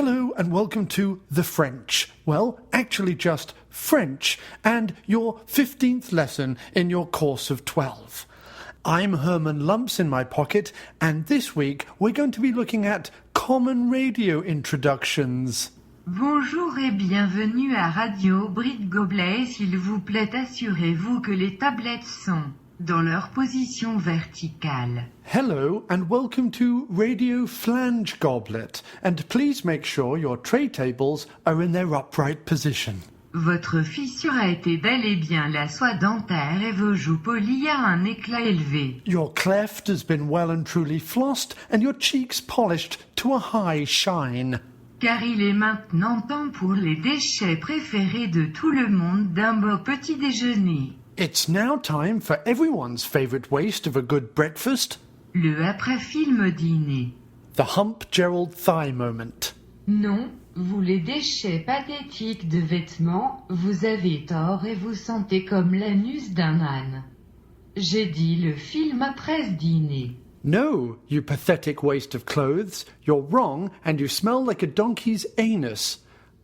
Hello and welcome to The French. Well, actually just French, and your 15th lesson in your course of 12. I'm Herman Lumps in my pocket, and this week we're going to be looking at common radio introductions. Bonjour et bienvenue à Radio Bride Gobelet. S'il vous plaît, assurez-vous que les tablettes sont dans leur position verticale. Hello and welcome to Radio Flange Goblet, and please make sure your tray tables are in their upright position. Votre fissure a été bel et bien la soie dentaire et vos joues polies à un éclat élevé. Your cleft has been well and truly flossed, and your cheeks polished to a high shine. Car il est maintenant temps pour les déchets préférés de tout le monde d'un beau petit déjeuner. It's now time for everyone's favourite waste of a good breakfast. Le après-film dîner. The Hump Gerald Thigh moment. Non, vous les déchets pathétiques de vêtements, vous avez tort et vous sentez comme l'anus d'un âne. J'ai dit le film après dîner. No, you pathetic waste of clothes. You're wrong, and you smell like a donkey's anus.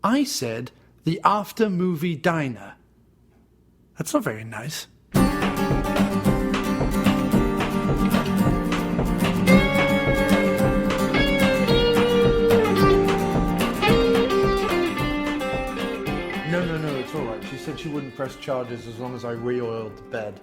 I said the after-movie diner. That's not very nice. No, it's all right. She said she wouldn't press charges as long as I re-oiled the bed.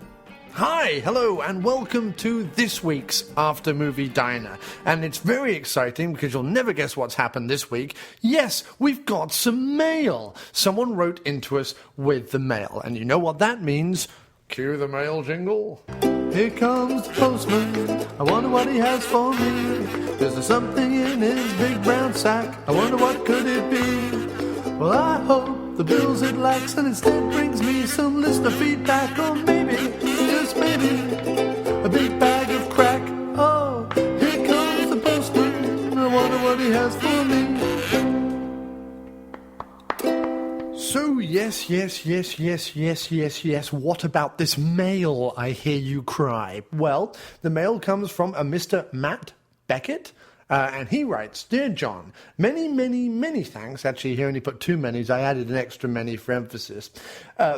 Hi, hello, and welcome to this week's After Movie Diner. And it's very exciting because you'll never guess what's happened this week. Yes, we've got some mail. Someone wrote into us with the mail, and you know what that means. Cue the mail jingle. Here comes the postman. I wonder what he has for me. There's something in his big brown sack. I wonder what could it be. Well, I hope the bills it lacks and instead brings me some listener feedback, or maybe, just maybe, a big bag of crack. Oh, here comes the postman. I wonder what he has for me. So, yes. What about this mail, I hear you cry? Well, the mail comes from a Mr. Matt Beckett. And he writes, Dear John, many thanks. Actually, he only put two manys. I added an extra many for emphasis.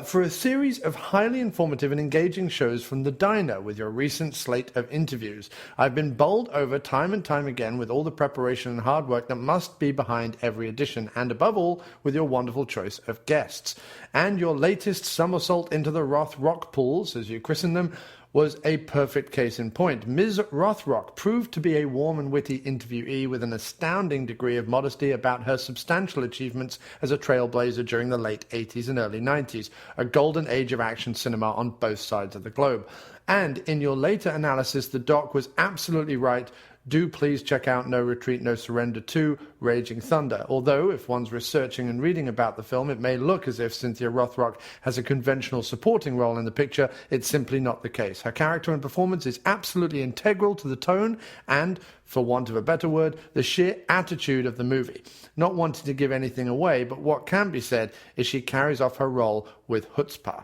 For a series of highly informative and engaging shows from the diner with your recent slate of interviews. I've been bowled over time and time again with all the preparation and hard work that must be behind every edition, and above all, with your wonderful choice of guests. And your latest somersault into the Rothrock pools, as you christen them, was a perfect case in point. Ms. Rothrock proved to be a warm and witty interviewee with an astounding degree of modesty about her substantial achievements as a trailblazer during the late 80s and early 90s, a golden age of action cinema on both sides of the globe. And in your later analysis, the doc was absolutely right. Do please check out No Retreat, No Surrender 2, Raging Thunder. Although, if one's researching and reading about the film, it may look as if Cynthia Rothrock has a conventional supporting role in the picture, it's simply not the case. Her character and performance is absolutely integral to the tone and, for want of a better word, the sheer attitude of the movie. Not wanting to give anything away, but what can be said is she carries off her role with chutzpah.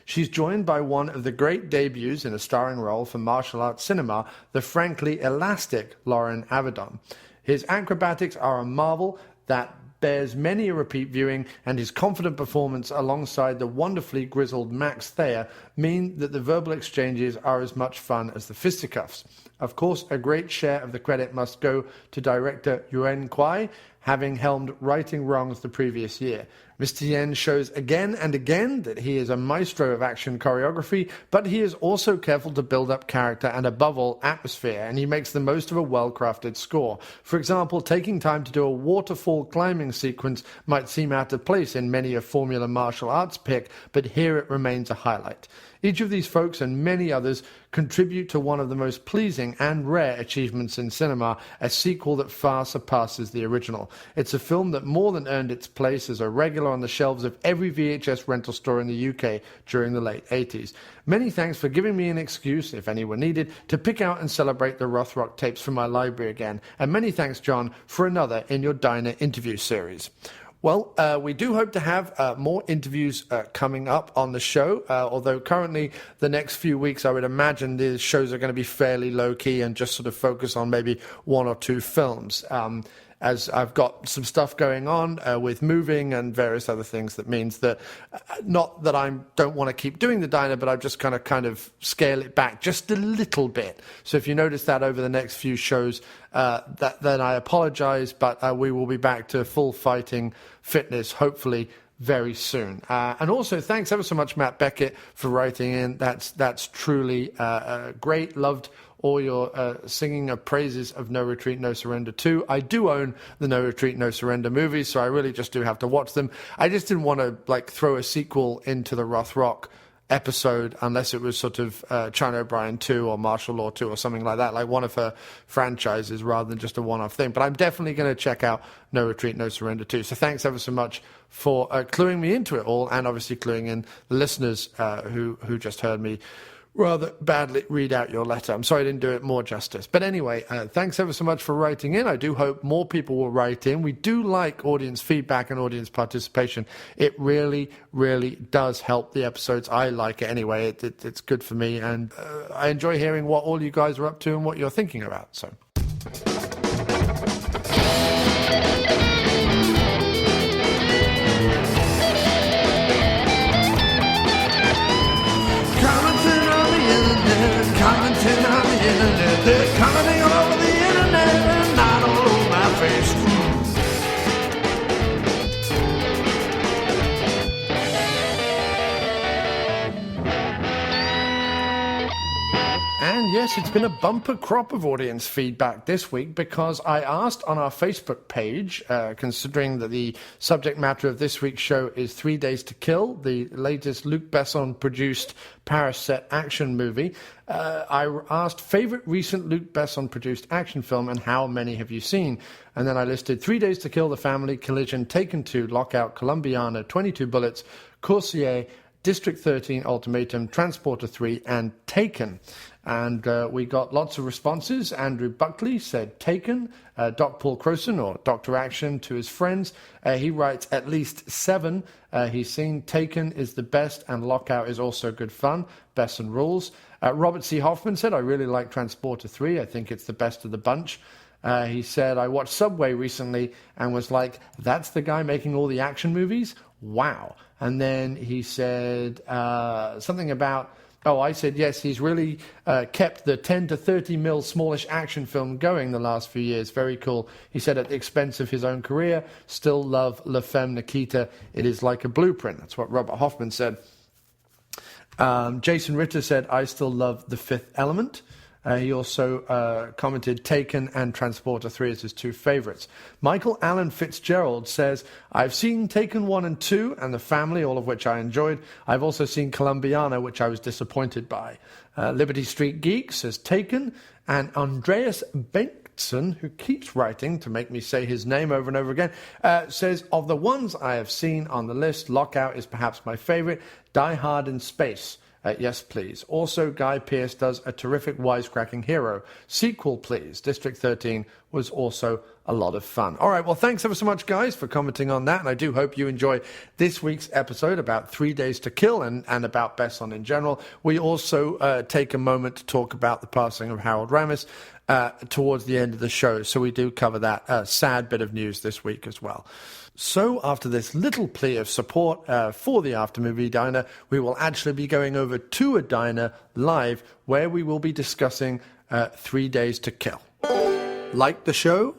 She's joined by one of the great debuts in a starring role for martial arts cinema, the frankly elastic Lauren Avedon. His acrobatics are a marvel that bears many a repeat viewing, and his confident performance alongside the wonderfully grizzled Max Thayer mean that the verbal exchanges are as much fun as the fisticuffs. Of course, a great share of the credit must go to director Yuen Kwai, having helmed Righting Wrongs the previous year. Mr. Yen shows again and again that he is a maestro of action choreography, but he is also careful to build up character and, above all, atmosphere, and he makes the most of a well-crafted score. For example, taking time to do a waterfall climbing sequence might seem out of place in many a Formula martial arts pick, but here it remains a highlight. Each of these folks and many others contribute to one of the most pleasing and rare achievements in cinema, a sequel that far surpasses the original. It's a film that more than earned its place as a regular on the shelves of every VHS rental store in the UK during the late 80s. Many thanks for giving me an excuse, if any were needed, to pick out and celebrate the Rothrock tapes from my library again. And many thanks, John, for another in your Diner interview series. Well, we do hope to have more interviews coming up on the show, although currently the next few weeks I would imagine the shows are going to be fairly low-key and just sort of focus on maybe one or two films. as I've got some stuff going on with moving and various other things. That means that not that I don't want to keep doing the diner, but I've just kind of scale it back just a little bit. So if you notice that over the next few shows, then I apologize, but we will be back to full fighting fitness, hopefully very soon. And also, thanks ever so much, Matt Beckett, for writing in. That's truly great. Loved all your singing of praises of No Retreat, No Surrender 2. I do own the No Retreat, No Surrender movies, so I really just do have to watch them. I just didn't want to throw a sequel into the Rothrock episode unless it was sort of China O'Brien 2 or Martial Law 2 or something like that, like one of her franchises rather than just a one-off thing. But I'm definitely going to check out No Retreat, No Surrender 2. So thanks ever so much for cluing me into it all, and obviously cluing in the listeners who just heard me rather badly read out your letter. I'm sorry I didn't do it more justice. But anyway, thanks ever so much for writing in. I do hope more people will write in. We do like audience feedback and audience participation. It really, really does help the episodes. I like it anyway. It's good for me. And I enjoy hearing what all you guys are up to and what you're thinking about. So. Commenting on the internet, they're commenting all over the internet and not all over my face. And yes, it's been a bumper crop of audience feedback this week because I asked on our Facebook page, considering that the subject matter of this week's show is 3 Days to Kill, the latest Luc Besson produced Paris set action movie. I asked favorite recent Luc Besson produced action film and how many have you seen? And then I listed 3 Days to Kill, The Family, Collision, Taken 2, Lockout, Colombiana, 22 Bullets, Coursier, District 13, Ultimatum, Transporter 3, and Taken. And we got lots of responses. Andrew Buckley said Taken. Doc Paul Crowson, or Dr. Action, to his friends. He writes at least 7. He's seen Taken is the best and Lockout is also good fun. Besson rules. Robert C. Hoffman said, I really like Transporter 3. I think it's the best of the bunch. He said, I watched Subway recently and was like, that's the guy making all the action movies? Wow. And then he said something about, I said, yes, he's really kept the 10 to 30 mil smallish action film going the last few years. Very cool. He said, at the expense of his own career, still love La Femme Nikita. It is like a blueprint. That's what Robert Hoffman said. Jason Ritter said, I still love The Fifth Element. He also commented Taken and Transporter 3 as his 2 favorites. Michael Allen Fitzgerald says, I've seen Taken 1 and 2 and The Family, all of which I enjoyed. I've also seen Colombiana, which I was disappointed by. Liberty Street Geek says Taken, and Andreas Bengtson, who keeps writing to make me say his name over and over again, says, of the ones I have seen on the list, Lockout is perhaps my favorite. Die Hard in Space. Yes, please. Also, Guy Pearce does a terrific wisecracking hero. Sequel, please. District 13 was also a lot of fun. All right, well, thanks ever so much, guys, for commenting on that, and I do hope you enjoy this week's episode about 3 Days to Kill and about Besson in general. We also take a moment to talk about the passing of Harold Ramis towards the end of the show, so we do cover that sad bit of news this week as well. So after this little plea of support for the After Movie Diner, we will actually be going over to a diner live where we will be discussing 3 Days to Kill. Like the show?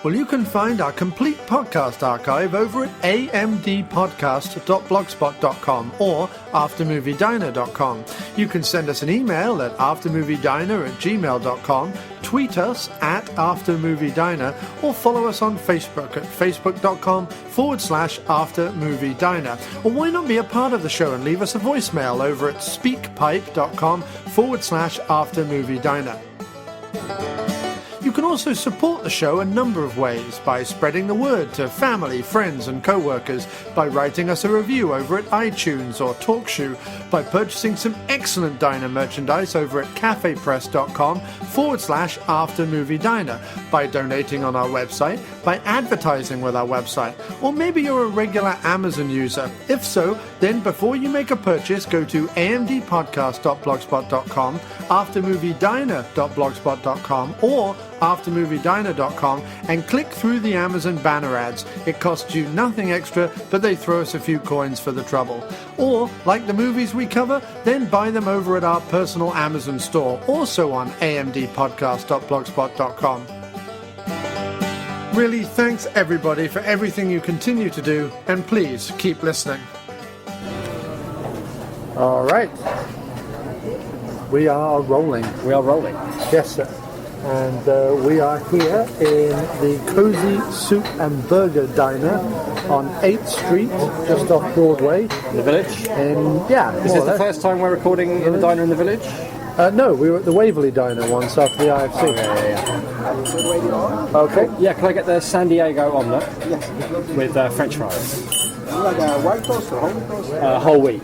Well, you can find our complete podcast archive over at amdpodcast.blogspot.com or aftermoviediner.com. You can send us an email at aftermoviediner@gmail.com, tweet us at aftermoviediner, or follow us on Facebook at facebook.com/aftermoviediner. Or why not be a part of the show and leave us a voicemail over at speakpipe.com/aftermoviediner. You can also support the show a number of ways by spreading the word to family, friends and co-workers, by writing us a review over at iTunes or TalkShoe, by purchasing some excellent diner merchandise over at cafepress.com/aftermoviediner, by donating on our website, by advertising with our website, or maybe you're a regular Amazon user. If so, then before you make a purchase, go to amdpodcast.blogspot.com, aftermoviediner.blogspot.com, or aftermoviediner.com and click through the Amazon banner ads. It costs you nothing extra, but they throw us a few coins for the trouble. Or, like the movies we cover, then buy them over at our personal Amazon store, also on amdpodcast.blogspot.com. Really, thanks everybody for everything you continue to do, and please keep listening. All right. We are rolling. We are rolling. Yes, sir. And we are here in the Cozy Soup and Burger Diner on 8th Street, just off Broadway. In the Village? Yeah. Is this the first time we're recording in the diner in the Village? No, we were at the Waverley Diner once after the IFC. Oh, yeah. Okay. Yeah, can I get the San Diego omelette? Yes. With French fries? Like a white toast or whole toast? Whole wheat.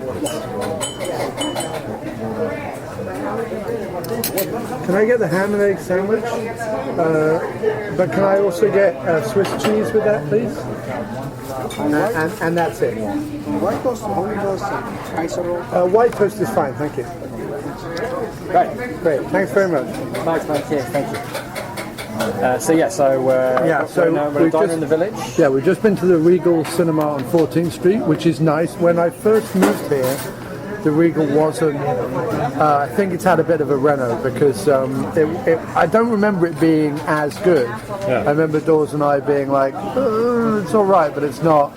Can I get the ham and egg sandwich? But can I also get Swiss cheese with that, please? And that's it. White toast, whole toast, casserole. White toast is fine, thank you. Great. Thanks very much. Thanks, man. Cheers. Thank you. So we're diner in the Village. Yeah, we've just been to the Regal Cinema on 14th Street, which is nice. When I first moved here, the Regal wasn't. I think it's had a bit of a reno because I don't remember it being as good. Yeah. I remember Dawes and I being like, it's all right, but it's not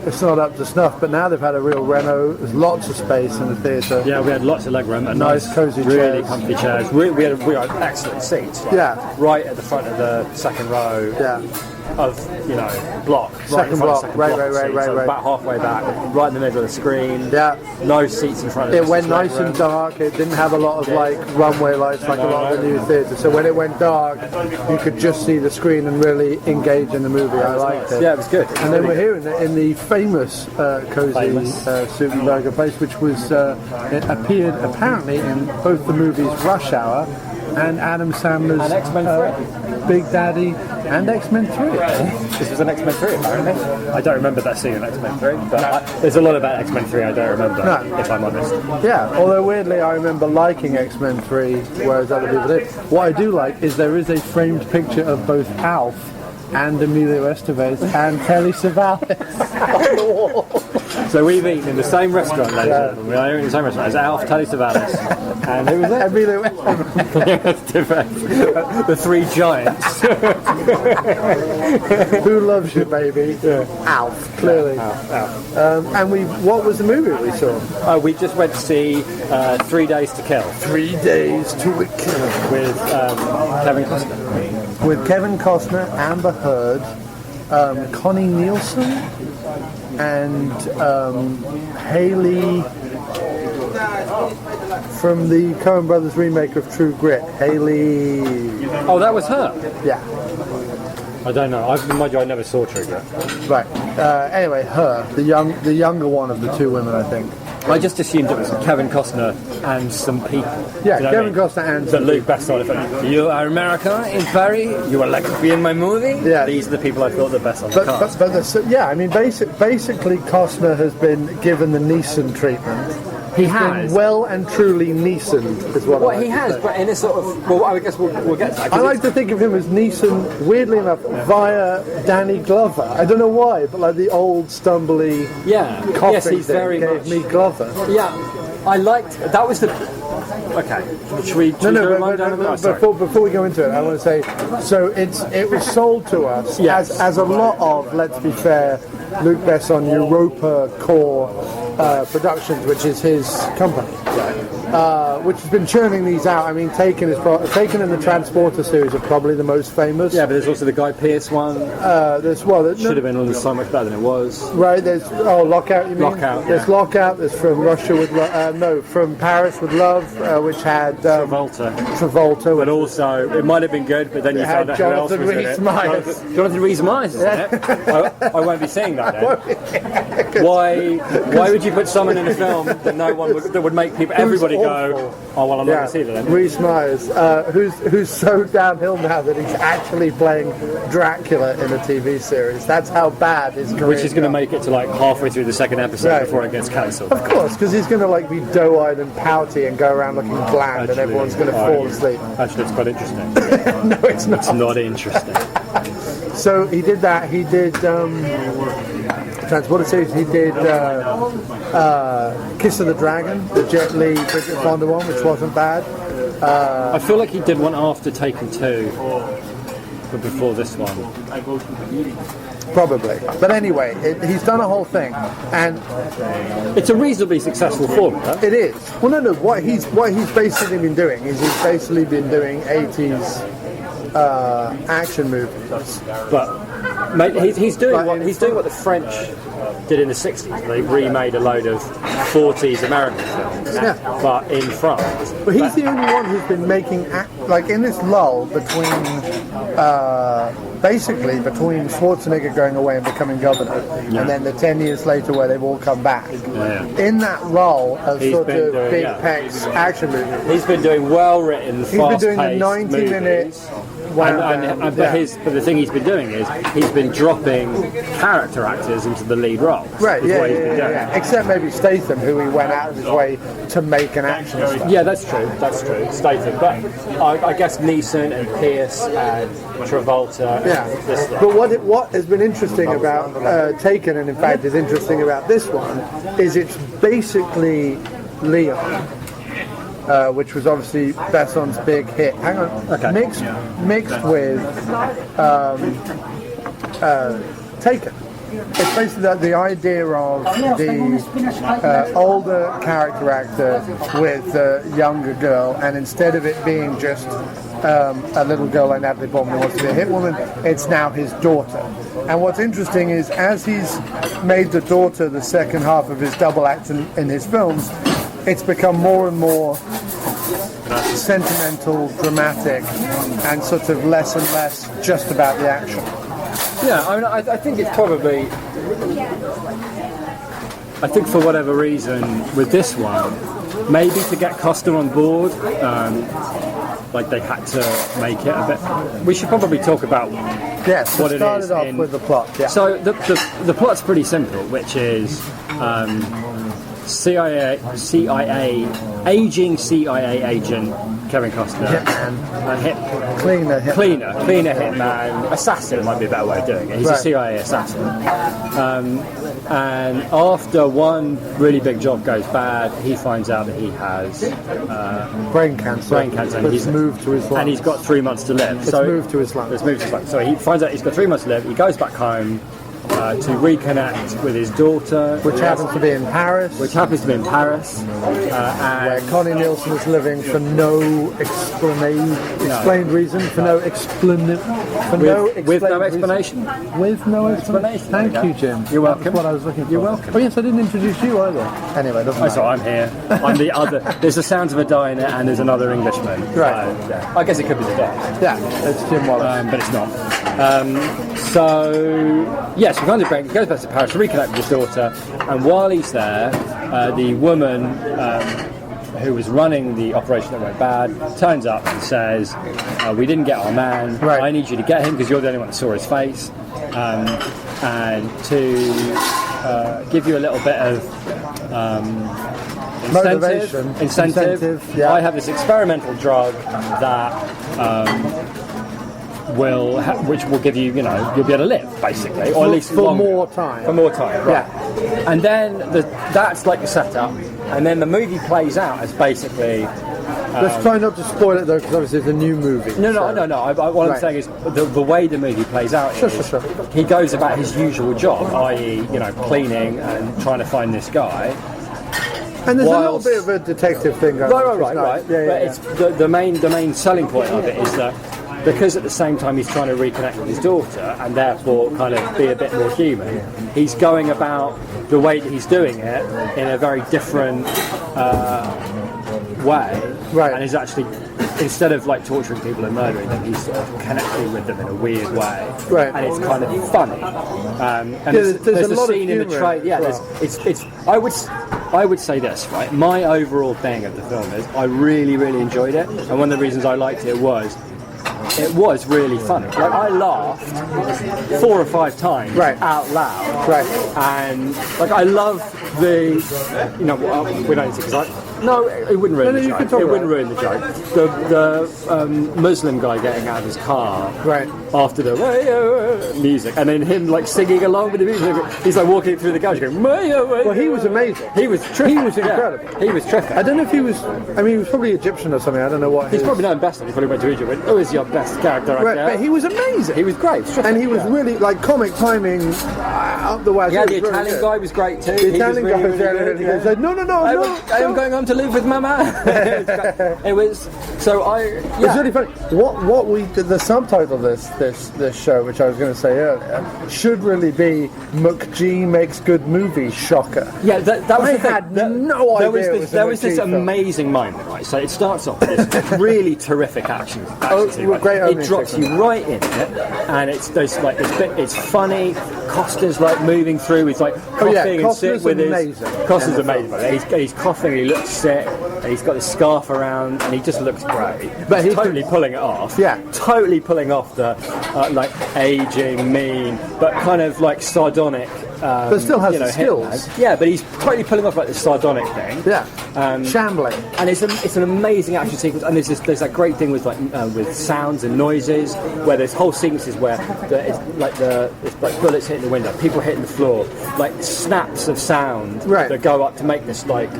up to snuff. But now they've had a real reno. There's lots of space in the theatre. Yeah, we had lots of leg room and nice cosy really chairs. comfy chairs. We had excellent seats. Right at the front of the second row. Yeah. Of block, Second block, right. About halfway back, right in the middle of the screen. Yeah. No seats in front of It us. went nice and dark. It didn't have a lot of runway lights like a lot of the new theatres. So when it went dark, you could just see the screen and really engage in the movie. I liked it. Yeah, it was good. And then we're here in the famous Cozy Soup and Burger place, which was it appeared apparently in both the movies Rush Hour and Adam Sandler's And X-Men 3. Big Daddy and X-Men 3. This was an X-Men 3 apparently. I don't remember that scene in X-Men 3, but there's a lot about X-Men 3 I don't remember, if I'm honest. Yeah, although weirdly I remember liking X-Men 3, whereas other people did. What I do like is there is a framed picture of both Alf and Emilio Estevez and Telly Savalas on the wall. So we've eaten in the same restaurant, ladies and gentlemen. We are in the same restaurant as Alf, Telly Savalas, and who was that? Emilio Estevez. The three giants. Who loves you, baby? Alf, clearly. Alf. And what was the movie we saw? We just went to see 3 Days to Kill. 3 Days to Kill. With Kevin Costner. With Kevin Costner, Amber Heard, Connie Nielsen, and Haley from the Coen Brothers remake of True Grit. Haley. Oh, that was her? Yeah. I don't know. Mind you, I never saw True Grit. Right. Anyway, her, the younger one of the two women, I think. I just assumed it was Kevin Costner and some people. Yeah, you know Kevin what I mean? Costner and But Luc Besson. You are America in Paris. You are like to be in my movie. Yeah. These are the people I thought the best on the cast. Basically, Costner has been given the Neeson treatment. He He's has. been well and truly Neeson, is what Well, I like he to has, say. but in a sort of... Well, I guess we'll get to that. I like to think of him as Neeson, weirdly enough, via Danny Glover. I don't know why, but like the old stumbly coffee Yes, he's thing very gave much... me Glover. Yeah, I liked... That was the... Okay, should we do a rundown of that? Before we go into it, I want to say, so it was sold to us as a lot of, let's be fair, Luc Besson Europa Core Productions, which is his company, which has been churning these out. I mean, Taken and the Transporter series are probably the most famous. Yeah, but there's also the Guy Pearce one. Should have been so much better than it was. Right, there's Lockout. You mean? Lockout. There's Lockout. There's from Russia with from Paris with Love, which had Travolta. But also, it might have been good, but then you found out who else was in it. Jonathan Rhys-Meyers is in it. I won't be seeing that then. Why would you put someone in a film that that would make everybody go, oh well, I'm not going to see that then. Rhys Meyers, who's so downhill now that he's actually playing Dracula in a TV series. That's how bad his career Which is going to make it to like halfway through the second episode before it gets cancelled. Of course, because he's going to like be doe-eyed and pouty and go around looking bland, and everyone's going to fall asleep. Actually, it's quite interesting. No, it's not. It's not interesting. So he did that. He did Transporter series. He did Kiss of the Dragon, the Jet Li, Bridget Fonda one, which wasn't bad. I feel like he did one after Taken 2, but before this one. Probably. But anyway, he's done a whole thing, and it's a reasonably successul formula. It is. Well, no. What he's basically been doing is he's basically been doing 80s action movies. But mate, he's doing what the French did in the 60s. They remade a load of 40s American films, but in France. But he's the only one who's been making like in this lull between basically between Schwarzenegger going away and becoming governor, and then the 10 years later where they've all come back. In that lull of sort of big pecs action movies, he's been doing well-written, fast-paced He's been doing the 90-minute. But the thing he's been doing is he's been dropping character actors into the lead roles. Right, yeah. Except maybe Statham, who he went out of his way to make an action star. Yeah, that's true, Statham. But I guess Neeson and Pierce and Travolta. But what has been interesting about Taken, and in fact is interesting about this one, is it's basically Leon. Which was obviously Besson's big hit. Hang on. Okay. Mixed with Taken. It's basically the idea of the older character actor with a younger girl, and instead of it being just a little girl like Natalie Portman who wants to be a hit woman, it's now his daughter. And what's interesting is, as he's made the daughter the second half of his double act in his films, it's become more and more sentimental, dramatic, and sort of less and less just about the action. Yeah, I mean, I think it's probably. I think for whatever reason, with this one, maybe to get Costa on board, like they had to make it a bit. We should probably talk about what it is. Started off with the plot. Yeah. So the plot's pretty simple, which is. Aging CIA agent Kevin Costner, Cleaner hitman, assassin might be a better way of doing it. He's a CIA assassin, and after one really big job goes bad, he finds out that he has brain cancer, and he's moved to Islam, and he's got 3 months to live. It's moved to Islam. So he finds out he's got 3 months to live. He goes back home. To reconnect with his daughter, which happens to be in Paris, and where Connie Nielsen is living for no explained reason, with no explanation. Thank you, Jim. You're welcome. That's what I was looking for. You're welcome. Oh yes, I didn't introduce you either. Anyway, doesn't matter. So I'm here. I'm the other. There's the sounds of a diner and there's another Englishman. Right. I guess it could be the dog. Yeah, it's Jim Wallace, but it's not. So yes, he goes back to Paris to reconnect with his daughter, and while he's there, the woman who was running the operation that went bad turns up and says, "We didn't get our man. Right. I need you to get him because you're the only one that saw his face, and to give you a little bit of." Incentive. Yeah. I have this experimental drug that which will give you, you'll be able to live basically, or at least for longer. more time. For more time, right? Yeah. And then that's like the setup, and then the movie plays out as basically. Let's try not to spoil it though, because obviously it's a new movie. No. What I'm saying is the way the movie plays out is he goes about his usual job, i.e., cleaning and trying to find this guy. And there's a little bit of a detective thing going on. Right. But it's the main selling point of it is that because at the same time he's trying to reconnect with his daughter and therefore kind of be a bit more human, he's going about the way that he's doing it in a very different way. Right. And he's actually, instead of like torturing people and murdering them, he's sort of connecting with them in a weird way. Right. And it's kind of funny. And there's a scene in the trailer. Yeah, I would say this, right? My overall thing of the film is I really, really enjoyed it, and one of the reasons I liked it was really funny. Like, I laughed 4 or 5 times out loud. Right. And like, I love the, you know, we don't need to, because no, it wouldn't ruin the joke. It wouldn't ruin the joke. The Muslim guy getting out of his car after the music, and then him like singing along with the music. He's like walking through the garage going, well, he was amazing. He was terrific. He was incredible. Yeah. He was terrific. I don't know if he was, I mean, he was probably Egyptian or something. I don't know what he's probably known best. He probably went to Egypt and who is your best character actor? But he was amazing. He was great. And he was really, like, comic timing up the wazoo. Yeah, the Italian guy was great too. The Italian guy was really good. He said, no, I am going home to live with Mama. It was so It's really funny. What we did, the subtitle of this show, which I was going to say earlier, should really be McG makes good movies. Shocker. Yeah, that was the thing. I had no idea. There was this amazing moment, right? So it starts off with this really terrific action scene, great. It drops you right in it, and it's funny. Costa's like moving through. He's like coughing and sick with his. Costa's amazing. He's coughing. He looks sick. And he's got the scarf around, and he just looks great. But he's totally pulling it off. Yeah, totally pulling off the like aging, mean, but kind of like sardonic. But still has the skills. Yeah, but he's totally pulling off like the sardonic thing. Yeah, shambling. And it's an amazing action sequence. And there's that great thing with like with sounds and noises, where there's whole sequences where it's like bullets hitting the window, people hitting the floor, like snaps of sound that go up to make this like.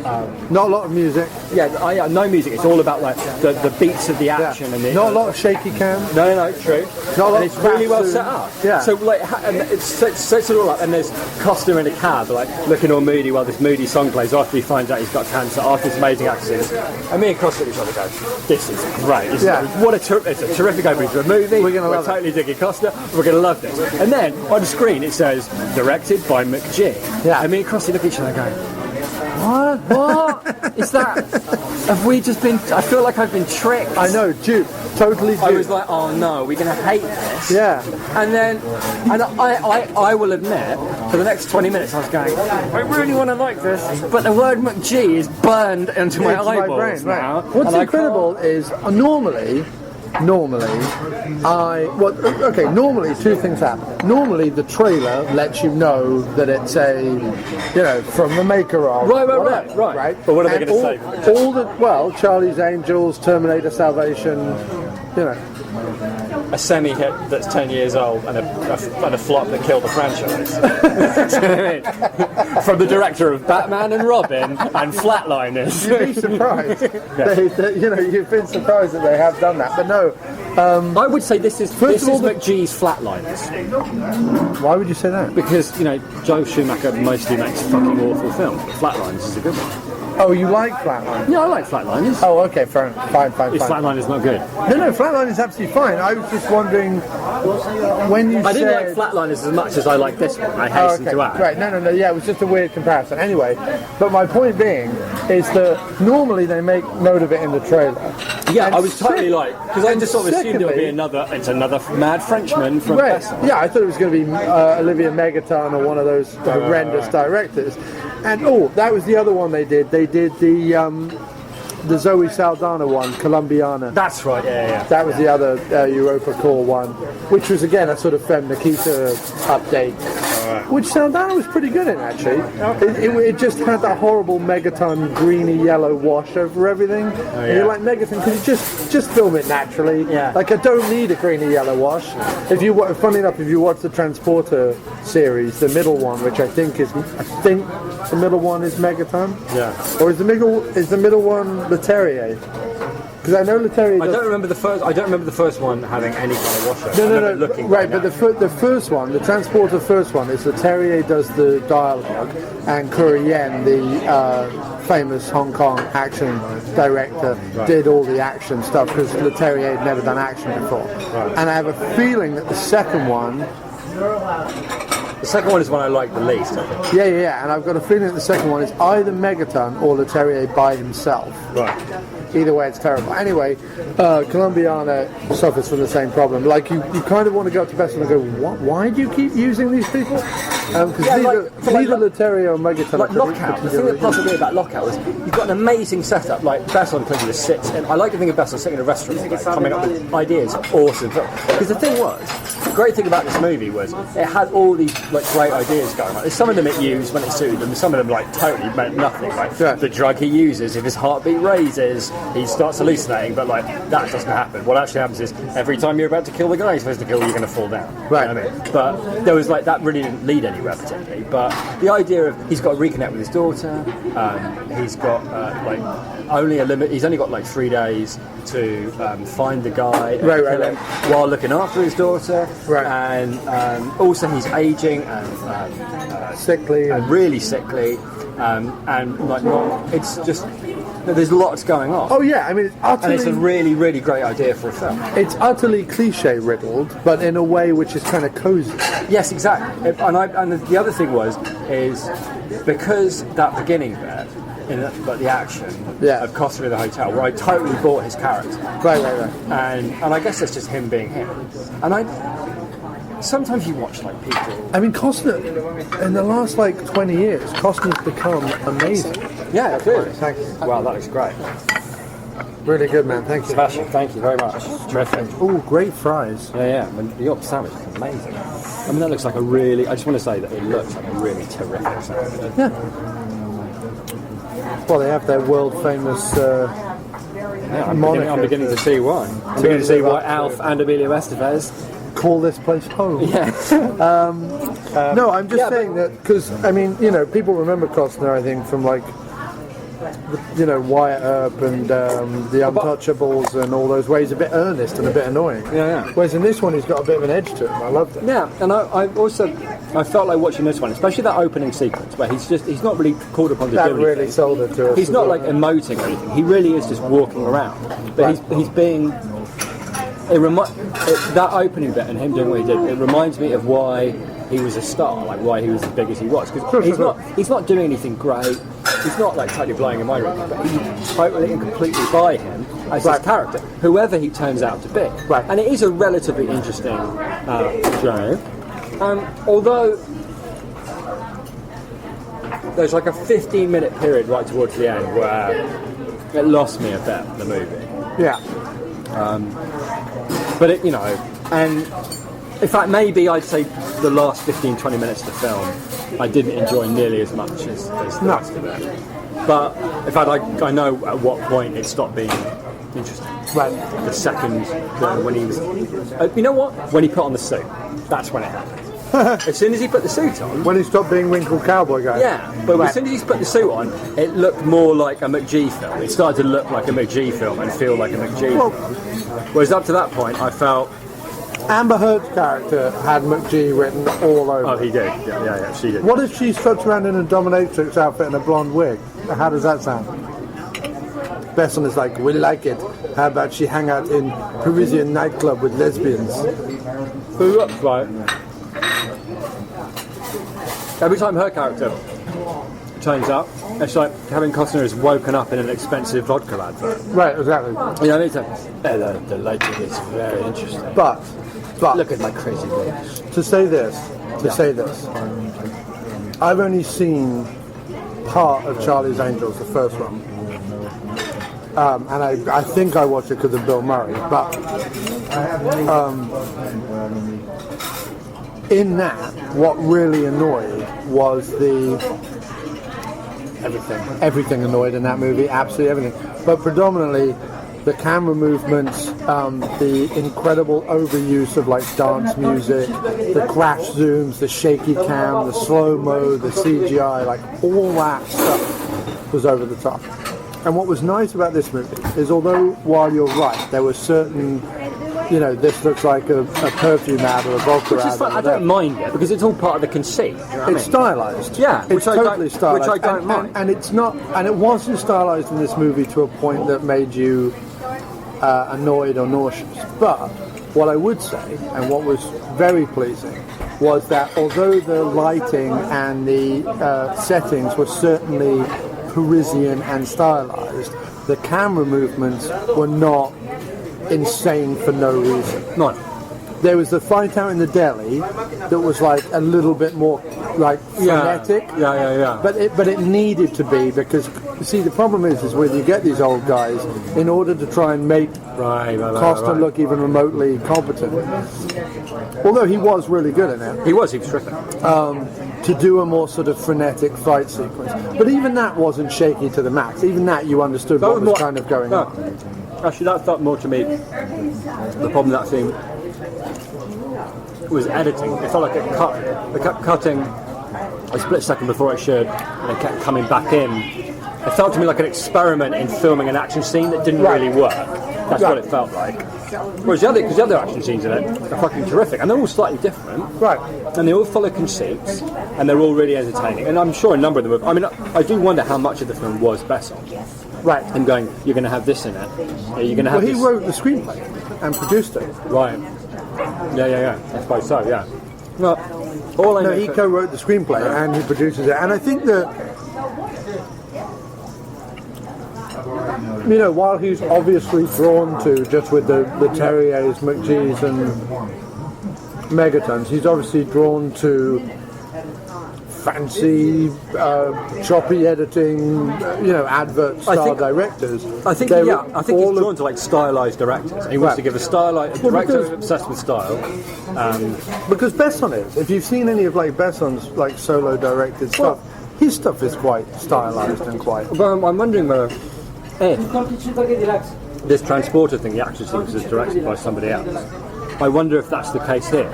Not a lot of music. Yeah, no music. It's all about like the beats of the action and not a lot of shaky cam. No, true. Not a lot and it's really well set up. Yeah. So like, and it sets it all up, and there's Costa in a cab, like looking all moody while this moody song plays after he finds out he's got cancer, after this amazing accident. And me and Costa look at each other going, this is great. It's a terrific opening to a movie. We're totally digging Costa. We're going to love this. And then on the screen it says, directed by McG. Yeah. And me and Costa look at each other going, what is that? Have we just been? I feel like I've been tricked. I know, duped. Totally duped. I was like, oh no, we're going to hate this. Yeah. And then, I will admit, for the next 20 minutes I was going, I really want to like this, but the word McG is burned into my eyeballs brain, now. What's incredible is normally, normally two things happen. Normally the trailer lets you know that it's from the maker of right. But what are they going to say? Charlie's Angels, Terminator Salvation, a semi-hit that's 10 years old and a flop that killed the franchise. From the director of Batman and Robin and Flatliners. You'd be surprised. You've been surprised that they have done that, but no. I would say this is McG's Flatliners. Why would you say that? Because Joe Schumacher mostly makes fucking awful films, but Flatliners is a good one. Oh, you like Flatliners? Yeah, I like Flatliners. Oh, okay, fine. Is Flatliners not good? No, Flatliners is absolutely fine. I was just wondering when you I didn't like Flatliners as much as I like this one. I hasten to add. Right, no, yeah, it was just a weird comparison. Anyway, but my point being is that normally they make note of it in the trailer. Yeah, I was totally because I just sort of assumed it would be another mad Frenchman from Besson. Yeah, I thought it was going to be Olivia Megaton or one of those horrendous directors. And that was the other one they did. They did the Zoe Saldana one, Colombiana. That's right, yeah. That was the other Europa Core one, which was again a sort of Femme Nikita update. Which Saldana was pretty good in, actually. It just had that horrible Megaton greeny yellow wash over everything. And you're like, Megaton, could you just film it naturally? Yeah. Like, I don't need a greeny yellow wash. Funny enough, if you watch the Transporter series, the middle one, which I think the middle one is Megaton. Yeah. Or is the middle one Leterrier? Because I know Leterrier. I don't remember the first one having any kind of washout. No. Right, but the first one, the Transporter first one, is Leterrier does the dialogue, and Curien, the famous Hong Kong action director, did all the action stuff because Leterrier had never done action before. Right. And I have a feeling that the second one. The second one is one I like the least, I think. Yeah, and I've got a feeling that the second one is either Megaton or Leterrier by himself. Right. Either way, it's terrible. Anyway, Colombiana suffers from the same problem. Like, you kind of want to go up to Besson and go, what? Why do you keep using these people? Because Yeah, neither Leterrier or Megaton like Lockout. The thing that puzzled me about Lockout was you've got an amazing setup. Like Besson clearly just sits, and I like to think of Besson sitting in a restaurant, like, coming up with ideas. Awesome. Because the thing was, the great thing about this movie was it had all these like great ideas going on. Some of them it used when it suited them. Some of them like totally meant nothing. Like the drug he uses, if his heartbeat raises, he starts hallucinating. But like that doesn't happen. What actually happens is every time you're about to kill the guy you're supposed to kill, you're going to fall down. Right. You know what I mean? But there was like that really didn't lead anywhere particularly. But the idea of he's got to reconnect with his daughter. He's got like only a limit. He's only got like 3 days to find the guy and kill him while looking after his daughter. Right. And also he's aging and sickly and really sickly. And like not, it's just there's lots going on. Oh yeah, I mean, it's a really, really great idea for a film. It's utterly cliche riddled, but in a way which is kind of cozy. Yes, exactly. And the other thing is because that beginning bit, in the action of Costa in the hotel, where I totally bought his character. Right. And I guess that's just him being him. And sometimes you watch like people. I mean, Costner in the last like 20 years, Costner's become amazing. Yeah, clearly. Thank you. Wow, that looks great. Really good, man. Thank you. Smashing. Thank you very much. Terrific. Oh, great fries. Yeah. I mean, the York sandwich is amazing. I mean, that looks like a really. I just want to say that it looks like a really terrific sandwich. Yeah. Well, they have their world famous. I'm beginning to see why. I'm beginning to see why Alf and Emilio Estevez call this place home. Yeah. No, I'm just saying that because I mean, you know, people remember Costner, I think, from like, you know, Wyatt Earp and The Untouchables and all those ways, a bit earnest and a bit annoying. Yeah. Whereas in this one, he's got a bit of an edge to him. I loved it. Yeah, and I felt like watching this one, especially that opening sequence where he's not really called upon to do anything. That really sold it to us. He's not like emoting or anything. He really is just walking around. But he's being. That opening bit and him doing what he did, it reminds me of why he was a star, like why he was as big as he was. Because he's not doing anything great. He's not like totally blowing him away, but you totally and completely buy him as his character, whoever he turns out to be. Right. And it is a relatively interesting show. Although there's like a 15-minute period right towards the end where it lost me a bit, the movie. Yeah. But it, you know, and in fact, maybe I'd say the last 15-20 minutes of the film I didn't enjoy nearly as much as the rest of it. But in fact, I know at what point it stopped being interesting. Right. The second when he was, you know what? When he put on the suit, that's when it happened. As soon as he put the suit on, When he stopped being wrinkled cowboy guy. yeah. But as soon as he put the suit on, it looked more like a McG film. It started to look like a McG film and feel like a McG film. Whereas up to that point, I felt. Amber Heard's character had McG written all over. Oh, he did. Yeah, she did. What if she struts around in a dominatrix outfit and a blonde wig? How does that sound? Besson is like, we like it. How about she hang out in Parisian nightclub with lesbians? Who looks like every time her character turns up, it's like Kevin Costner is woken up in an expensive vodka advert. Right, exactly. You know what I mean? The lighting is very interesting. But Look at my crazy lips. to say this, I've only seen part of Charlie's Angels, the first one. And I think I watched it because of Bill Murray. But in that, what really annoyed was everything annoyed in that movie, absolutely everything. But predominantly the camera movements, the incredible overuse of like dance music, the crash zooms, the shaky cam, the slow-mo, the CGI, like all that stuff was over the top. And what was nice about this movie is, although while you're right, there were certain, you know, this looks like a perfume ad or a vodka Which is ad. fun. I don't mind it because it's all part of the conceit. You know what I mean? It's stylized. Yeah, it's totally stylized. Which I don't mind. And it's not, and it wasn't stylized in this movie to a point that made you annoyed or nauseous. But what I would say, and what was very pleasing, was that although the lighting and the settings were certainly Parisian and stylized, the camera movements were not insane for no reason. No. there was the fight out in the deli that was like a little bit more like frenetic. Yeah. But it needed to be, because see, the problem is when you get these old guys, in order to try and make Costner look even remotely competent, although he was really good in it. He was terrific. To do a more sort of frenetic fight sequence, but even that wasn't shaky to the max. Even that you understood what was kind of going on. Actually, that felt more to me. The problem with that scene was editing. It felt like it kept cutting a split second before it should, and it kept coming back in. It felt to me like an experiment in filming an action scene that didn't really work. That's what it felt like. Whereas the other action scenes in it are fucking terrific, and they're all slightly different. Right. And they all follow conceits, and they're all really entertaining. And I'm sure a number of them I mean, I do wonder how much of the film was Besson. Right. And going, you're going to have this in it. You're going to have he wrote the screenplay and produced it. Right. Yeah. I suppose so, yeah. Well, he co-wrote the screenplay and he produces it. And I think that, you know, while he's obviously drawn to, just with the Terriers, McGee's and Megatons, he's obviously drawn to fancy, choppy editing, advert-style directors. I think he's drawn to like stylized directors. He wants to give a stylized director who's obsessed with style. Because Besson is. If you've seen any of like Besson's like solo directed stuff, his stuff is quite stylized and quite. But I'm wondering whether this transporter thing, the action sequence, is directed by somebody else. I wonder if that's the case here.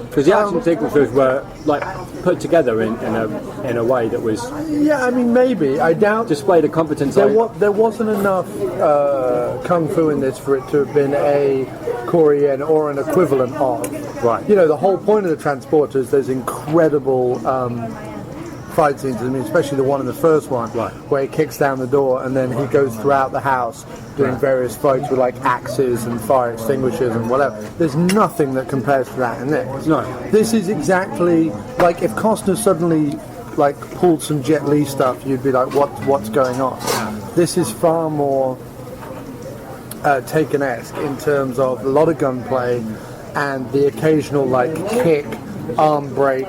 Because the action sequences were like put together in a way that was. Yeah, I mean, maybe. I doubt. Displayed a competence. There wasn't enough kung fu in this for it to have been a Korean or an equivalent of. Right. You know, the whole point of the transporters, there's incredible fight scenes. I mean, especially the one in the first one, where he kicks down the door and then he goes throughout the house doing various fights with like axes and fire extinguishers and whatever. There's nothing that compares to that in this. No. This is exactly like if Costner suddenly like pulled some Jet Li stuff, you'd be like, what's going on? This is far more Taken-esque in terms of a lot of gunplay and the occasional like kick, arm break.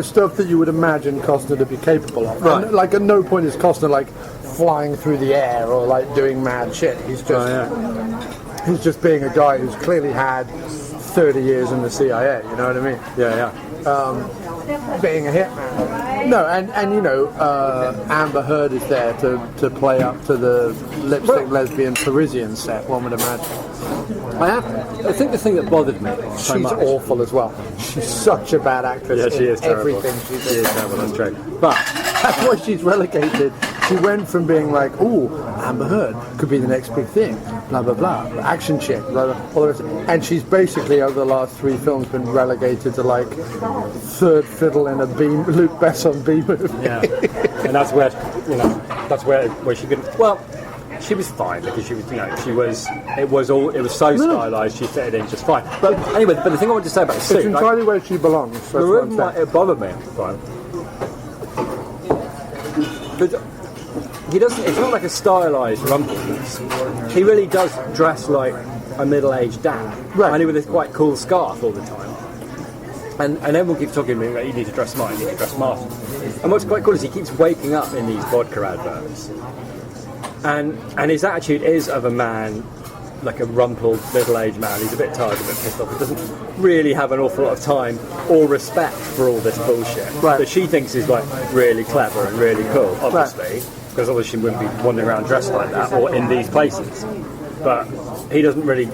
Stuff that you would imagine Costner to be capable of. Right. And, like, at no point is Costner like flying through the air or like doing mad shit. He's just he's just being a guy who's clearly had 30 years in the CIA. You know what I mean? Yeah. Being a hitman. No, and Amber Heard is there to play up to the lipstick lesbian Parisian set. One would imagine. I think the thing that bothered me so she's much. awful as well. She's such a bad actress. Yeah, she is terrible. Everything she is terrible. That's true. But that's why she's relegated. She went from being like, "Ooh, Amber Heard could be the next big thing," blah blah blah, action chick, blah, blah, all the rest. And she's basically over the last 3 films been relegated to like third fiddle in a Luc Besson B movie. Yeah, and that's where she could. Well, she was fine because she was, it was so stylized. She fitted in just fine. But anyway, the thing I wanted to say about the suit, it's entirely where she belongs. The reason why it bothered me, fine. But he doesn't. It's not like a stylized rumpus. He really does dress like a middle-aged dad, only with this quite cool scarf all the time. And everyone keeps talking to me like, you need to dress smart, you need to dress smart. And what's quite cool is he keeps waking up in these vodka adverts. And his attitude is of a man, like a rumpled middle-aged man. He's a bit tired, a bit pissed off. He doesn't really have an awful lot of time or respect for all this bullshit that she thinks is like really clever and really cool, obviously, because obviously she wouldn't be wandering around dressed like that or in these places. But he doesn't really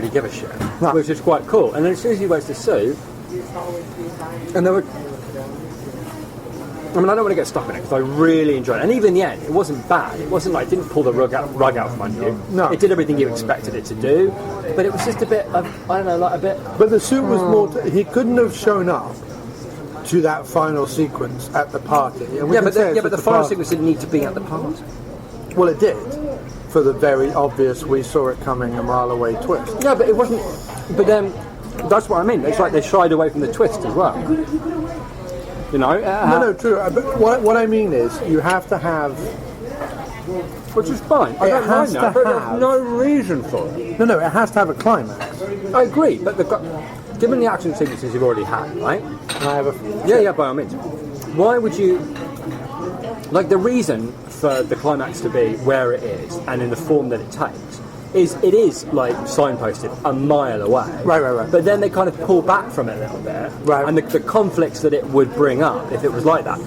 give a shit, which is quite cool. And then as soon as he wears the suit, and there were. I mean, I don't want to get stuck in it because I really enjoyed it. And even in the end, it wasn't bad. It wasn't like it didn't pull the rug out from under you. No. It did everything you expected it to do. But it was just a bit of, I don't know, like a bit... But the suit was more... he couldn't have shown up to that final sequence at the party. And but the final sequence didn't need to be at the party. Well, it did. For the very obvious, we saw it coming a mile away twist. Yeah, but it wasn't... But then, that's what I mean. It's like they shied away from the twist as well. No, true. But what I mean is, you have to have Which is fine. I It don't has mind that, to but have- there's no reason for it. No, it has to have a climax. I agree, but given the action sequences you've already had, right? And I have a Yeah, by all means. Why would you... Like, the reason for the climax to be where it is and in the form that it takes is it is, like, signposted a mile away. Right. But then they kind of pull back from it a little bit. Right. And the conflicts that it would bring up, if it was like that,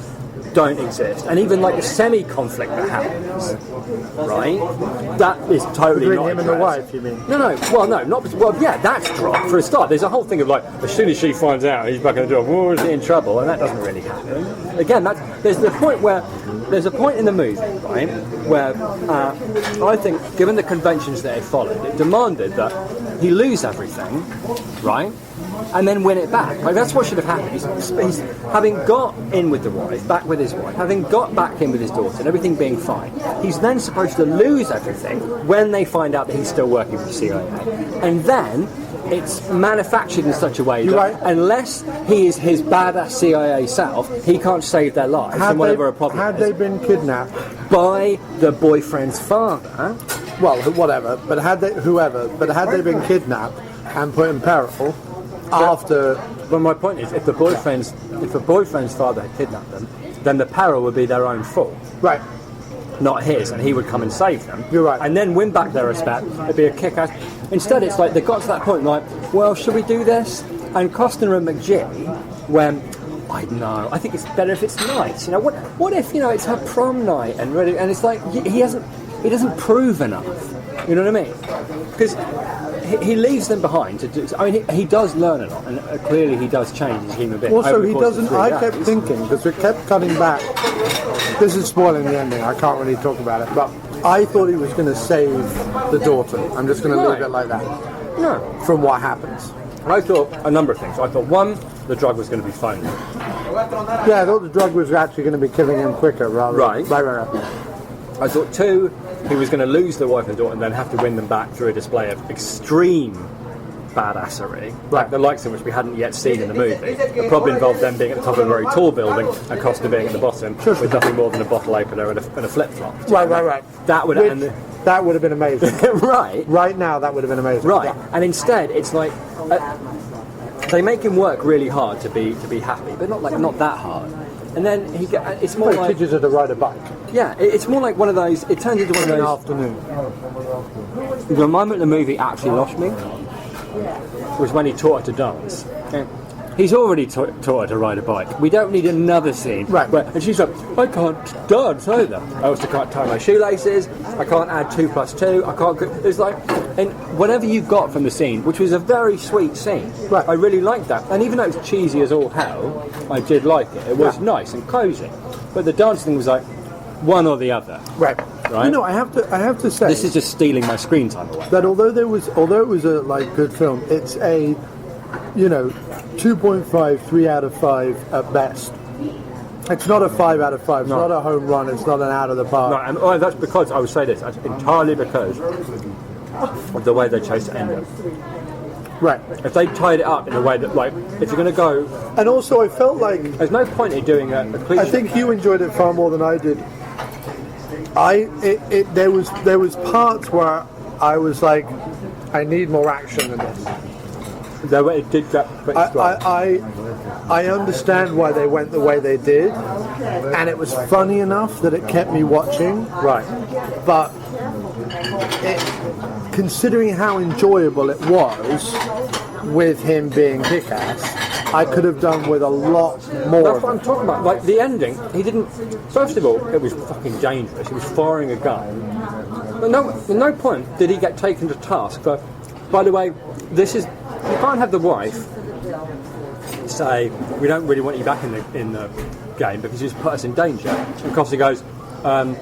don't exist. And even, like, the semi-conflict that happens, right? That is totally between not him and the addressed. wife, you mean? No, well, no, not... Well, yeah, that's dropped for a start. There's a whole thing of, like, as soon as she finds out he's back in the job, oh, is he in trouble? And that doesn't really happen. Again, there's the point where... There's a point in the movie, right, where I think, given the conventions that it followed, it demanded that he lose everything, right, and then win it back. Like, that's what should have happened. He's having got in with the wife, back with his wife, having got back in with his daughter, and everything being fine, he's then supposed to lose everything when they find out that he's still working for the CIA. And then it's manufactured in such a way that unless he is his badass CIA self, he can't save their lives and whatever a problem Had is. they been kidnapped? By the boyfriend's father. Well, whatever. But had they been kidnapped and put in peril after? But my point is, if the boyfriend's father had kidnapped them, then the peril would be their own fault, Right. not his, and he would come and save them. You're right. And then win back their respect. It'd be a kick-ass. Instead, it's like they got to that point, like, well, should we do this? And Costner and McGee went, I don't know. I think it's better if it's nice. You know, what if it's her prom night and really, and it's like he doesn't prove enough. You know what I mean? Because he leaves them behind to do. I mean, he does learn a lot, and clearly he does change as a human being. Also, over the he course of doesn't. 3 I days. kept thinking because we kept cutting back. This is spoiling the ending. I can't really talk about it, but I thought he was going to save the daughter. I'm just going to leave Right. it like that. No. From what happens. I thought a number of things. I thought, one, the drug was going to be phony. Yeah, I thought the drug was actually going to be killing him quicker rather. Right. Right. I thought, two, he was going to lose the wife and daughter and then have to win them back through a display of extreme badassery, like the likes of which we hadn't yet seen in the movie. It probably involved them being at the top of a very tall building and Costa being at the bottom with nothing more than a bottle opener and a flip-flop. Right. That would That would have been amazing. right. Right now, that would have been amazing. Right. Yeah. And instead, it's like they make him work really hard to be happy, but not that hard. And then it's more Well, he like teaches her to ride a bike it's more like one of those. It turns into one in of the those. afternoon. The moment the movie actually lost me was when he taught her to dance. Okay. He's already taught her to ride a bike. We don't need another scene. Right. And she's like, I can't dance either. I also can't tie my shoelaces. I can't add 2 + 2. I can't. It's like, and whatever you got from the scene, which was a very sweet scene. Right. I really liked that. And even though it was cheesy as all hell, I did like it. It was nice and cozy. But the dance thing was like one or the other. Right. Right. You know, I have to say This is just stealing my screen time away. that although it was a good film, it's a 2.5, 3 out of 5 at best. It's not a 5 out of 5. It's not a home run. It's not an out of the park. No, and that's because I would say this. That's entirely because of the way they chose to end it. Right. If they tied it up in a way that, like, if you're going to go, And also, I felt like there's no point in doing a cliche. I think you enjoyed it far more than I did. There was parts where I was like, I need more action in this. It did get pretty strong. I understand why they went the way they did, and it was funny enough that it kept me watching. Right. But considering how enjoyable it was with him being kick-ass, I could have done with a lot more. That's what I'm talking about. Like, the ending, he didn't... First of all, it was fucking dangerous. He was firing a gun. But at no point did he get taken to task for... By the way, this is... You can't have the wife say, we don't really want you back in the game because you just put us in danger. And Costa goes, and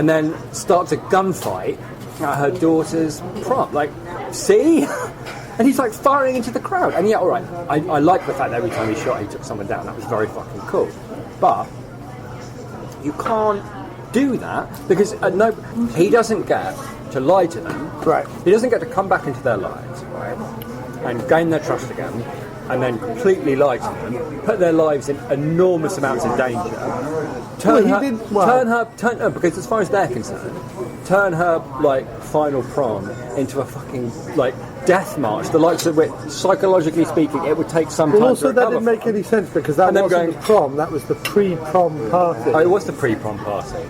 then starts a gunfight at her daughter's prom. Like, see? And he's like firing into the crowd. And yeah, all right, I like the fact that every time he shot, he took someone down. That was very fucking cool. But you can't do that because he doesn't get to lie to them. Right. He doesn't get to come back into their lives, right, and gain their trust again, and then completely lie to them, put their lives in enormous amounts of danger turn Well, her, he did- well- turn her, because as far as they're concerned, turn her like final prom into a fucking like death march, the likes of which, psychologically speaking, it would take some time Well, also to that recover didn't make from. any sense because that And then wasn't going- the prom. That was the pre-prom party. Oh, it was the pre-prom party.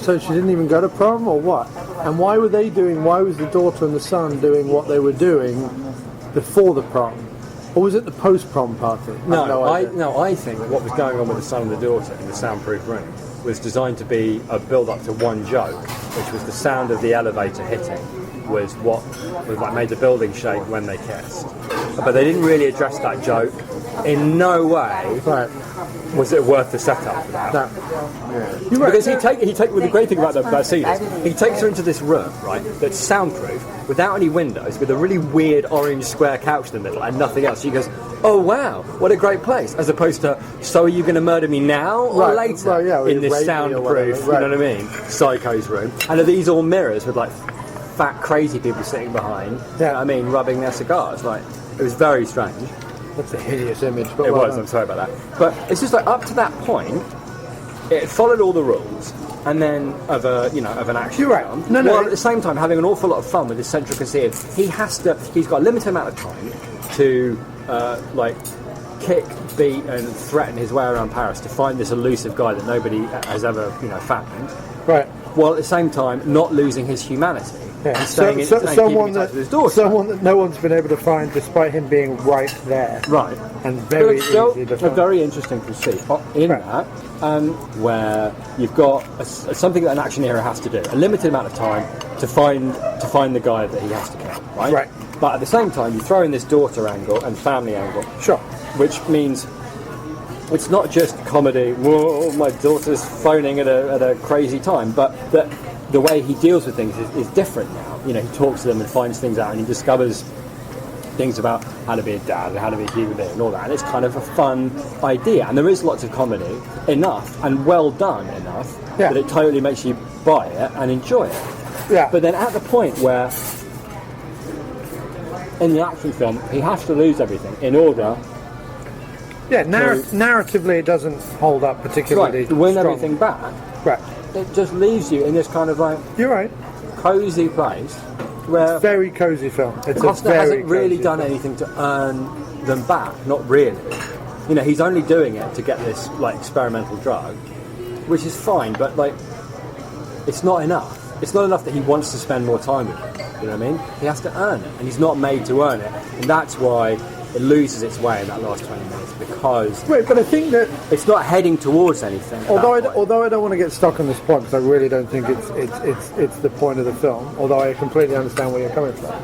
So she didn't even go to prom, or what? And why were they doing? Why was the daughter and the son doing what they were doing before the prom, or was it the post-prom party? I think that what was going on with the son and the daughter in the soundproof room was designed to be a build-up to one joke, which was the sound of the elevator hitting was what was like made the building shake when they kissed. But they didn't really address that joke. In no way Right. was it worth the setup for that. No. You're right. Because he take well, the great thing about that scene is he takes her into this room, right, that's soundproof, without any windows, with a really weird orange square couch in the middle and nothing else. She goes, "Oh wow, what a great place!" As opposed to, "So are you going to murder me now or Right, later?" right, yeah, or in you this rape me or soundproof, whatever, right. you know what I mean? Psycho's room, and are these all mirrors with like fat crazy people sitting behind? Yeah. You know what I mean, rubbing their cigars. Like it was very strange. That's a hideous image, but It well was. done. I'm sorry about that. But it's just like up to that point, it followed all the rules, and then of an action You're right. film. No, While at the same time having an awful lot of fun with his central conceit. He's got a limited amount of time to like kick, beat, and threaten his way around Paris to find this elusive guy that nobody has ever found. Right. While at the same time not losing his humanity. Yeah. And staying So- and keeping someone in touch that with his daughter. someone that no one's been able to find, despite him being right there. Right. And But very it's still easy to a find. very interesting conceit in Right. that, where you've got something that an action hero has to do, a limited amount of time to find the guy that he has to kill, right? Right. But at the same time, you throw in this daughter angle and family angle, Sure. which means it's not just comedy. Whoa, my daughter's phoning at a crazy time, but that the way he deals with things is different now. He talks to them and finds things out, and he discovers things about how to be a dad and how to be a human being and all that. And it's kind of a fun idea, and there is lots of comedy enough and well done enough Yeah. that it totally makes you buy it and enjoy it. Yeah. But then at the point where in the action film he has to lose everything in order Yeah. Narratively, it doesn't hold up particularly. to win strong. everything back. Right. It just leaves you in this kind of like You're right. cozy place where Very cozy film. It's a Costner very hasn't really cozy done film. anything to earn them back. Not really. He's only doing it to get this like experimental drug, which is fine, but like it's not enough. It's not enough that he wants to spend more time with it. You know what I mean? He has to earn it, and he's not made to earn it, and that's why it loses its way in that last 20 minutes because Wait, but I think that it's not heading towards anything. at although that point. although I don't want to get stuck on this point because I really don't think it's the point of the film. Although I completely understand where you're coming from.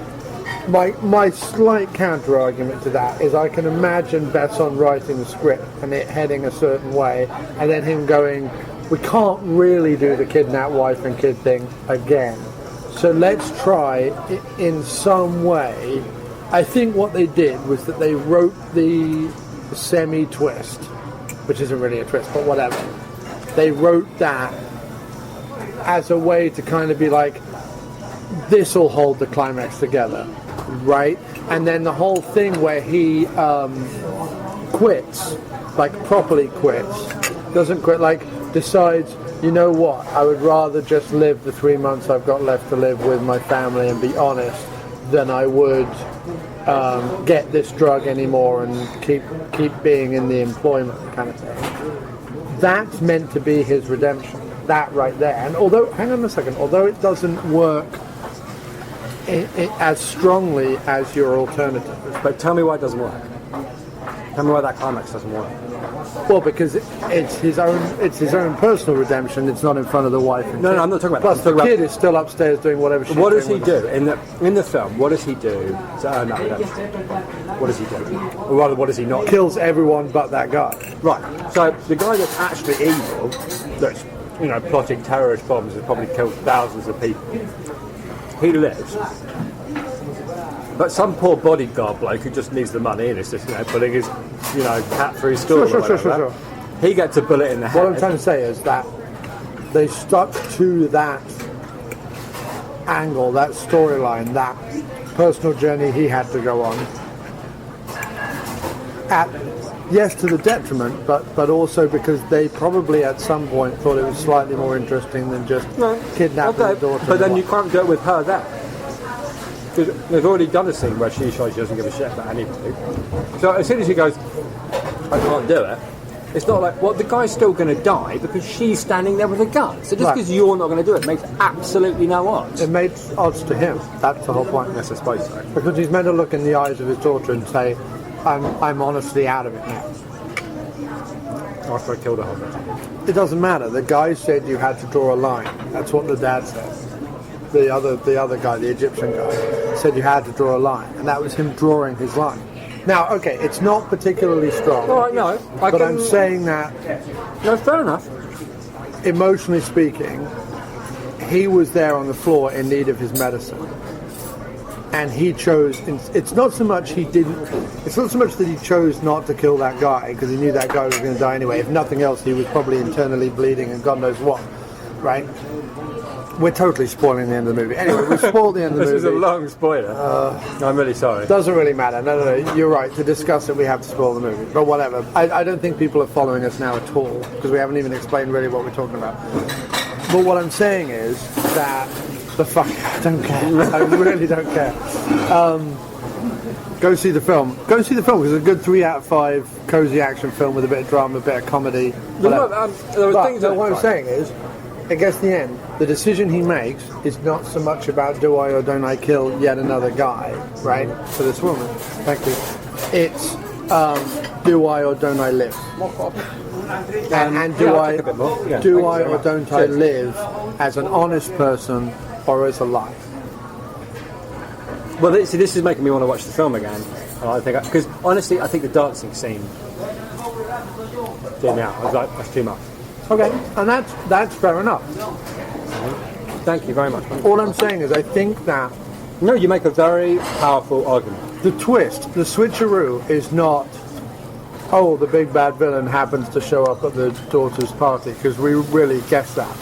My slight counter argument to that is I can imagine Besson writing the script and it heading a certain way, and then him going, "We can't really do the kidnap wife and kid thing again, so let's try in some way." I think what they did was that they wrote the semi-twist, which isn't really a twist, but whatever. They wrote that as a way to kind of be like, this will hold the climax together, right? And then the whole thing where he quits, like properly quits, doesn't quit, like decides, you know what, I would rather just live the 3 months I've got left to live with my family and be honest than I would get this drug anymore and keep being in the employment kind of thing. That's meant to be his redemption, that right there. And although, hang on a second, although it doesn't work as strongly as your alternative. But tell me why it doesn't work. Tell me why that climax doesn't work. Well, because it's his own personal redemption. It's not in front of the wife. And No, kid. I'm not talking about Plus, that. I'm the talking kid is still upstairs doing whatever. She's What does doing he with do in the film? What does he do to earn that redemption? What does he do? Or rather, what does he not do? Kills everyone but that guy. Right. So the guy that's actually evil, that's plotting terrorist bombs, has probably killed thousands of people. He lives. But some poor bodyguard bloke who just needs the money and is just pulling his cat through his school. Sure. He gets a bullet in the head. What I'm trying to say is that they stuck to that angle, that storyline, that personal journey he had to go on yes, to the detriment, but also because they probably at some point thought it was slightly more interesting than just kidnapping the daughter. But then you can't do it with her there. Because they've already done a scene where she shows she doesn't give a shit about anybody. So as soon as she goes, I can't do it, it's not like, well, the guy's still going to die because she's standing there with a gun. So just because you're not going to do it makes absolutely no odds. It makes odds to him. That's the whole point. Yes, I suppose so. Because he's meant to look in the eyes of his daughter and say, I'm honestly out of it now. After I killed her husband. It doesn't matter. The guy said you had to draw a line. That's what the dad said. The other guy, the Egyptian guy, said you had to draw a line. And that was him drawing his line. Now, okay, it's not particularly strong. All right, no. But I'm saying that... No, fair enough. Emotionally speaking, he was there on the floor in need of his medicine. And he chose... It's not so much that he chose not to kill that guy, because he knew that guy was going to die anyway. If nothing else, he was probably internally bleeding and God knows what. Right? We're totally spoiling the end of the movie. Anyway, we spoiled the end of the movie. This is a long spoiler. I'm really sorry. Doesn't really matter. No, you're right. To discuss it, we have to spoil the movie. But whatever. I don't think people are following us now at all, because we haven't even explained really what we're talking about. But what I'm saying is that I don't care. I really don't care. Go see the film. Go see the film, because it's a good 3 out of 5 cozy action film with a bit of drama, a bit of comedy. What I'm saying is, it gets to the end. The decision he makes is not so much about do I or don't I kill yet another guy, right, for this woman. Thank you. It's do I or don't I live? And do I or don't I live as an honest person or as a lie? Well, this is making me want to watch the film again. Because honestly, I think the dancing scene did me out. I was like, that's too much. Okay, and that's fair enough. Thank you very much. All I'm saying is I think that... No, you make a very powerful argument. The twist, the switcheroo is not, oh, the big bad villain happens to show up at the daughter's party, because we really guessed that.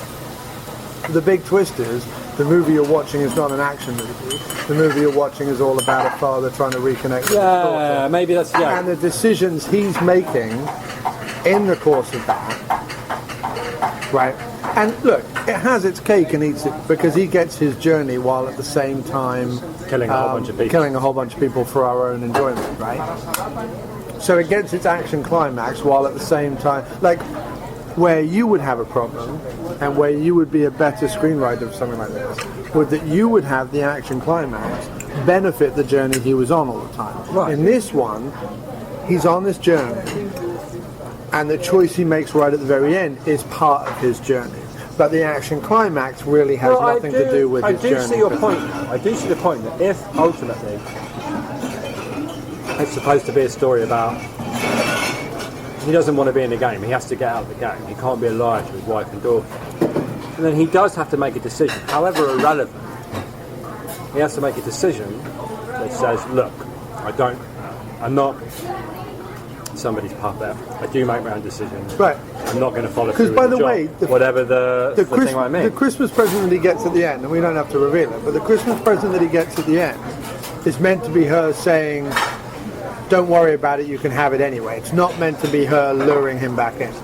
The big twist is the movie you're watching is not an action movie. The movie you're watching is all about a father trying to reconnect with his daughter. Yeah, maybe that's... Yeah. And the decisions he's making in the course of that, right? And look, it has its cake and eats it, because he gets his journey while at the same time killing a whole bunch of people for our own enjoyment, right? So it gets its action climax while at the same time, like, where you would have a problem and where you would be a better screenwriter of something like this, would that you would have the action climax benefit the journey he was on all the time. Right. In this one, he's on this journey, and the choice he makes right at the very end is part of his journey. But the action climax really has nothing to do with his journey. I do see your point. I do see the point that if ultimately it's supposed to be a story about he doesn't want to be in the game, he has to get out of the game, he can't be a liar to his wife and daughter, and then he does have to make a decision, however irrelevant. He has to make a decision that says, look, I'm not somebody's puppet. I do make my own decisions. Right. I'm not going to follow through with by the job, way, whatever the thing I mean. The Christmas present that he gets at the end, and we don't have to reveal it, but the Christmas present that he gets at the end is meant to be her saying, don't worry about it, you can have it anyway. It's not meant to be her luring him back in.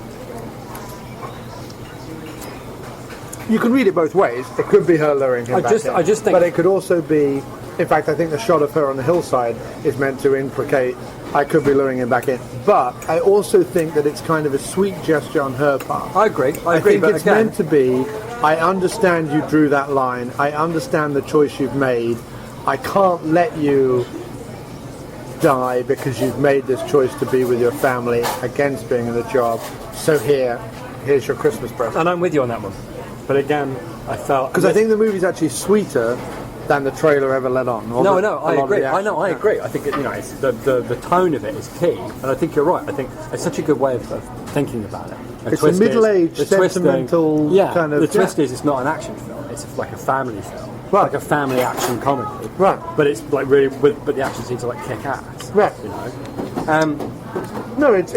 You can read it both ways. It could be her luring him back in. I just think... But it could also be... In fact, I think the shot of her on the hillside is meant to implicate I could be luring him back in. But I also think that it's kind of a sweet gesture on her part. I agree. I think it's meant to be, I understand you drew that line. I understand the choice you've made. I can't let you die because you've made this choice to be with your family against being in the job. So here's your Christmas present. And I'm with you on that one. But again, I felt... Because I think the movie's actually sweeter than the trailer ever let on. I agree. I agree. I think it's the tone of it is key, and I think you're right. I think it's such a good way of thinking about it. It's a middle-aged, sentimental kind of... The twist is it's not an action film. It's like a family film. Right. Like a family action comedy. Right. But it's like really... But the action scenes are like kick-ass. Right. You know? No, it's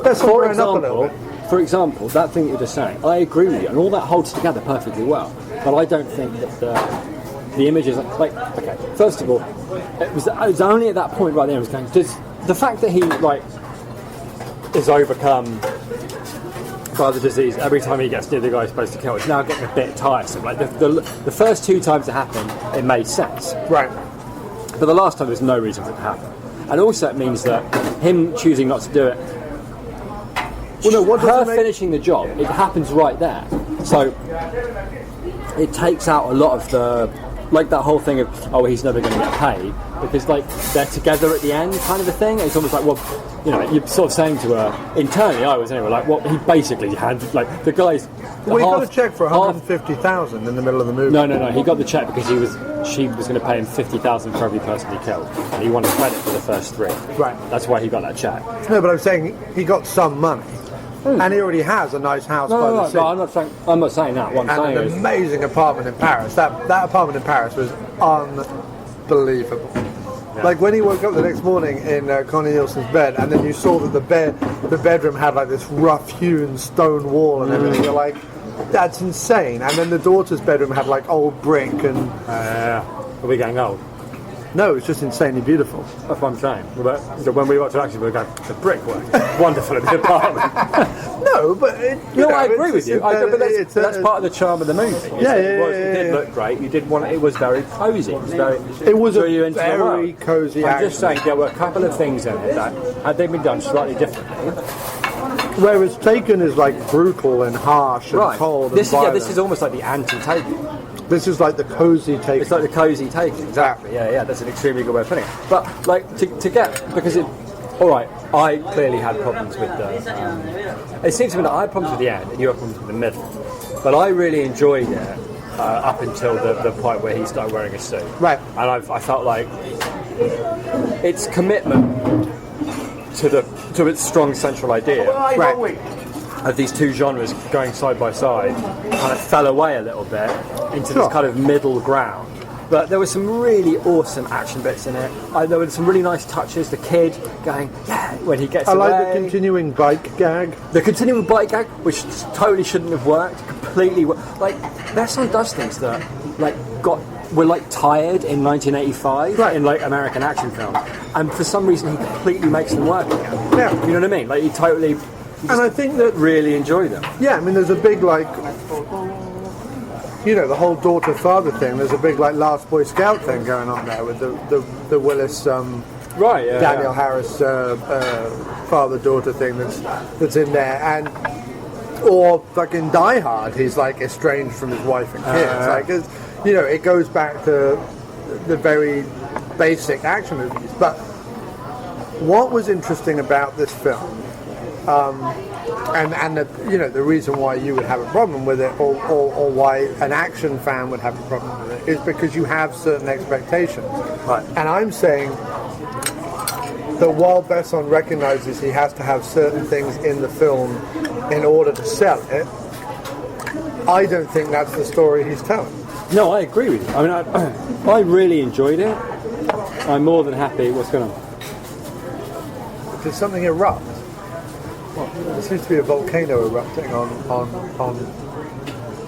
best for example, for example, that thing that you're just saying, I agree with you, and all that holds together perfectly well. But I don't think that the images, like, okay, first of all, it was only at that point right there I was going, does the fact that he, like, is overcome by the disease every time he gets near the guy he's supposed to kill. It's now getting a bit tiresome. Like the first 2 times it happened, it made sense. Right. But the last time, there's no reason for it to happen. And also it means that him choosing not to do it, her finishing the job, it happens right there. So it takes out a lot of the, like that whole thing of, oh, he's never going to get paid, because like they're together at the end kind of a thing. It's almost like, well, you know, you're sort of saying to her, internally I was anyway, like, well, he basically had, like, the guy's... Well, he got a cheque for 150,000 in the middle of the movie. No, he got the cheque because she was going to pay him 50,000 for every person he killed, and he wanted credit for the first 3. Right. That's why he got that cheque. No, but I'm saying he got some money. And he already has a nice house by the sea. No, I'm not saying that. What I'm saying an is amazing apartment in Paris. That apartment in Paris was unbelievable. Yeah. Like when he woke up the next morning in Connie Nielsen's bed, and then you saw that the bedroom had like this rough-hewn stone wall and everything. You're like, that's insane. And then the daughter's bedroom had like old brick and. Are we getting old? No, it's just insanely beautiful. That's what I'm saying. But when we watch it, actually, we're going, the brickwork is wonderful in the apartment. No, but... I agree with you. But that's part of the charm of the movie. It did look great. You did want it. It was very cosy. It was a very cosy I'm just saying there were a couple of things in it that, had they been done slightly differently... Whereas Taken is like brutal and harsh and cold and violent. This is almost like the anti-Taken. This is like the cozy Taken. It's like the cozy Taken, exactly. Yeah, that's an extremely good way of putting it. But like to get, because it, all right, I clearly had problems with the. It seems to me that I had problems with the end and you had problems with the middle, but I really enjoyed it up until the point where he started wearing a suit. Right. And I felt like its commitment to its strong central idea. Right. Of these two genres going side by side kind of fell away a little bit into this kind of middle ground. But there were some really awesome action bits in it. There were some really nice touches. The kid going, yeah, when he gets away. I like the continuing bike gag. The continuing bike gag, which totally shouldn't have worked, completely. Like, Besson does things that were like tired in 1985 in like American action films, and for some reason he completely makes them work again. Yeah. You know what I mean? Like he totally. And I think that really enjoy them. Yeah, I mean, there's a big like, you know, the whole daughter-father thing. There's a big like Last Boy Scout thing going on there with the Willis, Daniel Harris father-daughter thing that's in there, and or fucking Die Hard. He's like estranged from his wife and kids. You know, it goes back to the very basic action movies. But what was interesting about this film? And the reason why you would have a problem with it, or why an action fan would have a problem with it, is because you have certain expectations. Right. And I'm saying that while Besson recognizes he has to have certain things in the film in order to sell it, I don't think that's the story he's telling. No, I agree with you. I mean, I really enjoyed it. I'm more than happy. What's going on? Did something erupt? Well, there seems to be a volcano erupting on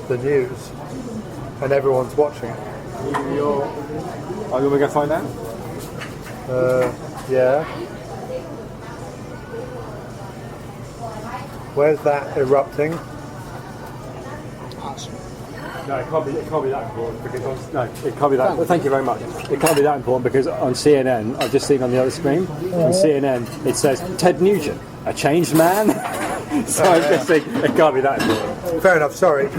the news, and everyone's watching it. Are you going to go find out? Yeah. Where's that erupting? No, it can't be that important because it can't be that. Well, thank you very much. It can't be that important because on CNN, I've just seen on the other screen, on CNN, it says Ted Nugent, a changed man. So I'm just thinking it can't be that important. Fair enough. Sorry.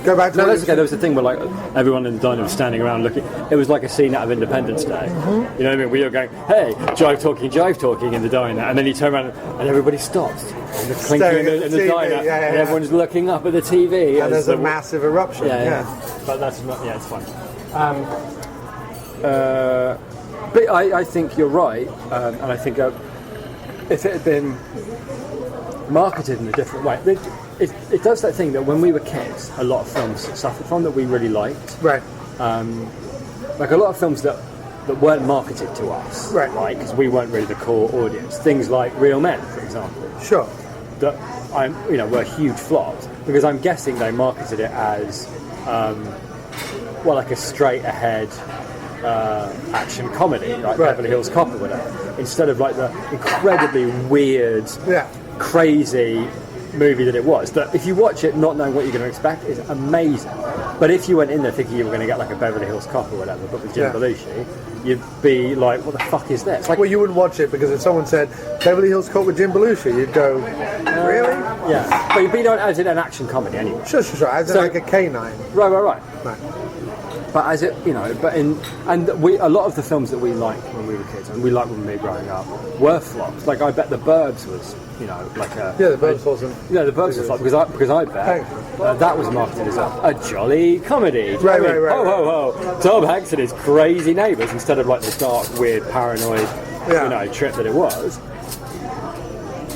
Go back to. No, that's okay. There was the thing where like everyone in the diner was standing around looking. It was like a scene out of Independence Day. Mm-hmm. You know what I mean? We were going, "Hey, jive talking" in the diner, and then you turn around and everybody stops. And the clinking in the diner, and everyone's looking up at the TV. And there's a massive eruption. Yeah. But that's not. Yeah, it's fine. But I think you're right, and I think if it had been marketed in a different way. It does that thing that when we were kids, a lot of films suffered from that we really liked. Right. Like a lot of films that weren't marketed to us. Right. Right, because we weren't really the core audience. Things like Real Men, for example. Sure. That were huge flops because I'm guessing they marketed it as like a straight ahead action comedy, like Beverly Hills Cop or whatever. instead of like the incredibly weird, crazy movie that it was. That if you watch it not knowing what you're going to expect is amazing. But if you went in there thinking you were going to get like a Beverly Hills Cop or whatever, but with Jim Belushi, you'd be like, what the fuck is this? Like, well, you wouldn't watch it because if someone said Beverly Hills Cop with Jim Belushi, you'd go, really? Yeah. But you'd be as in an action comedy anyway. Sure. As in like a K9. Right. But as it, a lot of the films that we liked when we were kids and we liked when we were growing up were flops. Like I bet The Burbs was, like a The Burbs wasn't. Yeah, The Burbs was flop because I bet that was marketed as a jolly comedy. Right. Ho. Tom Hanks and his crazy neighbours instead of like the dark, weird, paranoid, trip that it was.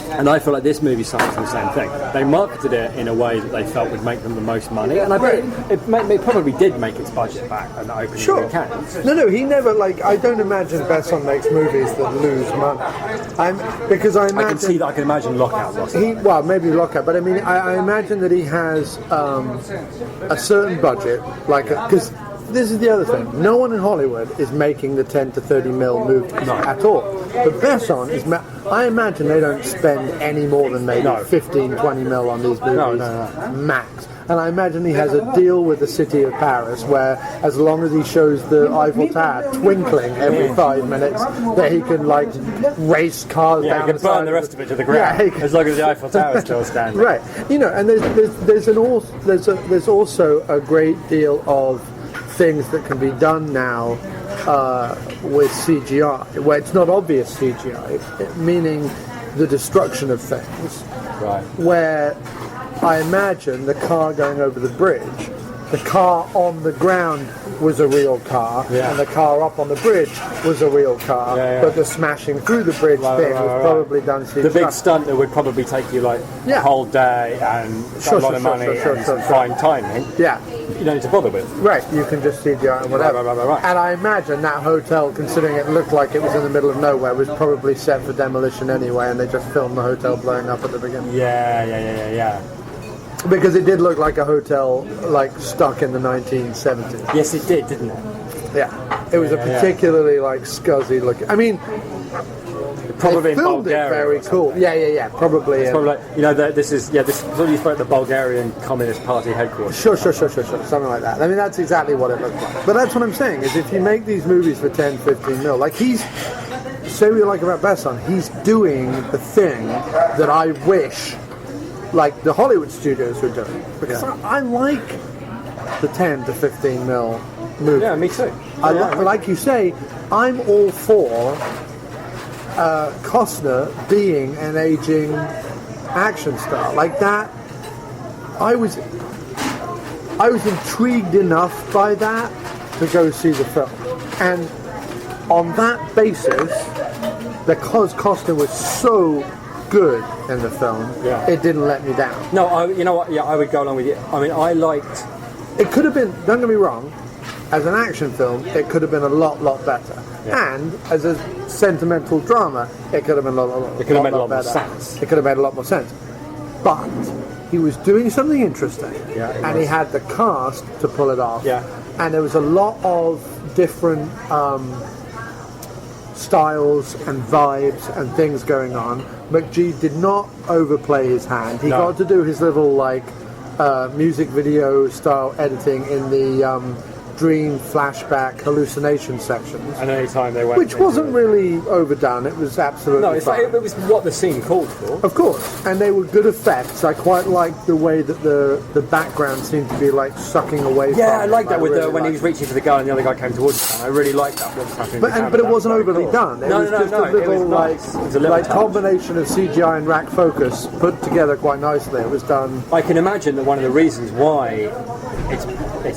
And I feel like this movie suffers from the same thing. They marketed it in a way that they felt would make them the most money, and I bet it probably did make its budget back at the opening weekend. No, he never, I don't imagine Besson makes movies that lose money. I can imagine Lockout lost. Maybe Lockout, but I mean, I imagine that he has a certain budget, because this is the other thing. No one in Hollywood is making the 10 to 30 mil movies at all. But Besson is... I imagine they don't spend any more than maybe 15, 20 mil on these movies. Max. And I imagine he has a deal with the city of Paris where as long as he shows the Eiffel Tower twinkling every 5 minutes, that he can race cars down he can burn the rest of it to the ground as long as the Eiffel Tower is still standing. Right. And there's also a great deal of things that can be done now with CGI, where it's not obvious CGI, meaning the destruction of things. Right. Where I imagine the car going over the bridge, the car on the ground was a real car, and the car up on the bridge was a real car, but the smashing through the bridge thing was probably done CGI. The big stunt that would probably take you a whole day and a lot of money and some fine timing. Yeah. You don't need to bother with. Right, you can just CGI and whatever. Right. And I imagine that hotel, considering it looked like it was in the middle of nowhere, was probably set for demolition anyway, and they just filmed the hotel blowing up at the beginning. Yeah. Because it did look like a hotel, stuck in the 1970s. Yes, it did, didn't it? Yeah. It was a particularly, scuzzy looking... I mean... Probably they filmed it very cool. Yeah. Probably. It's probably this is what you spoke at the Bulgarian Communist Party headquarters. Sure. Something like that. I mean, that's exactly what it looked like. But that's what I'm saying, is if you make these movies for 10, 15 mil, say what you like about Besson, he's doing the thing that I wish, the Hollywood studios were doing. Because I like the 10 to 15 mil movies. Yeah, me too. Like you say, I'm all for... Costner being an aging action star like that. I was intrigued enough by that to go see the film, and on that basis, because Costner was so good in the film, it didn't let me down. No, you know what? Yeah, I would go along with you. I mean, I liked. It could have been. Don't get me wrong. As an action film, it could have been a lot better. Yeah. And as a sentimental drama, it could have been a lot more sense. It could have made a lot more sense. But he was doing something interesting, and he had the cast to pull it off. Yeah. And there was a lot of different styles and vibes and things going on. McGee did not overplay his hand. He got to do his little music video style editing in the dream flashback hallucination sections, and any time they went, which wasn't really overdone. It was absolutely fine. It was what the scene called for, of course, and they were good effects. I quite liked the way that the background seemed to be sucking away. I liked that with when he was reaching for the gun and the other guy came towards him. I really liked that. What was happening? But it wasn't overly done. It was just a little combination of CGI and rack focus put together quite nicely. It was done. I can imagine that one of the reasons why it's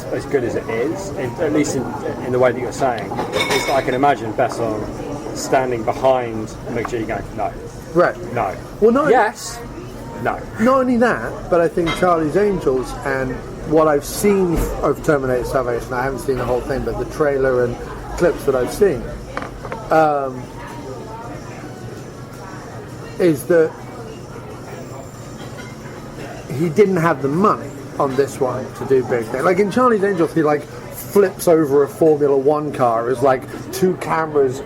as good as it is, at least in the way that you're saying, is I can imagine Besson standing behind McGee going, no. Right. No. Well, no. Yes. No. Not only that, but I think Charlie's Angels and what I've seen of Terminator Salvation, I haven't seen the whole thing, but the trailer and clips that I've seen, is that he didn't have the money on this one to do big things. In Charlie's Angels, he flips over a Formula One car as two cameras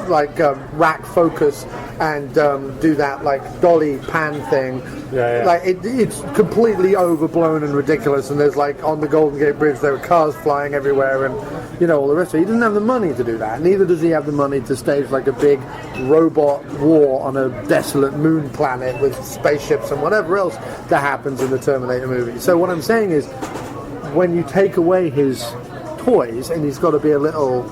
rack focus and do that like dolly pan thing. Yeah. Like it's completely overblown and ridiculous. And there's like on the Golden Gate Bridge there were cars flying everywhere and all the rest of it. He doesn't have the money to do that. Neither does he have the money to stage like a big robot war on a desolate moon planet with spaceships and whatever else that happens in the Terminator movie. So what I'm saying is, when you take away his toys, and he's got to be a little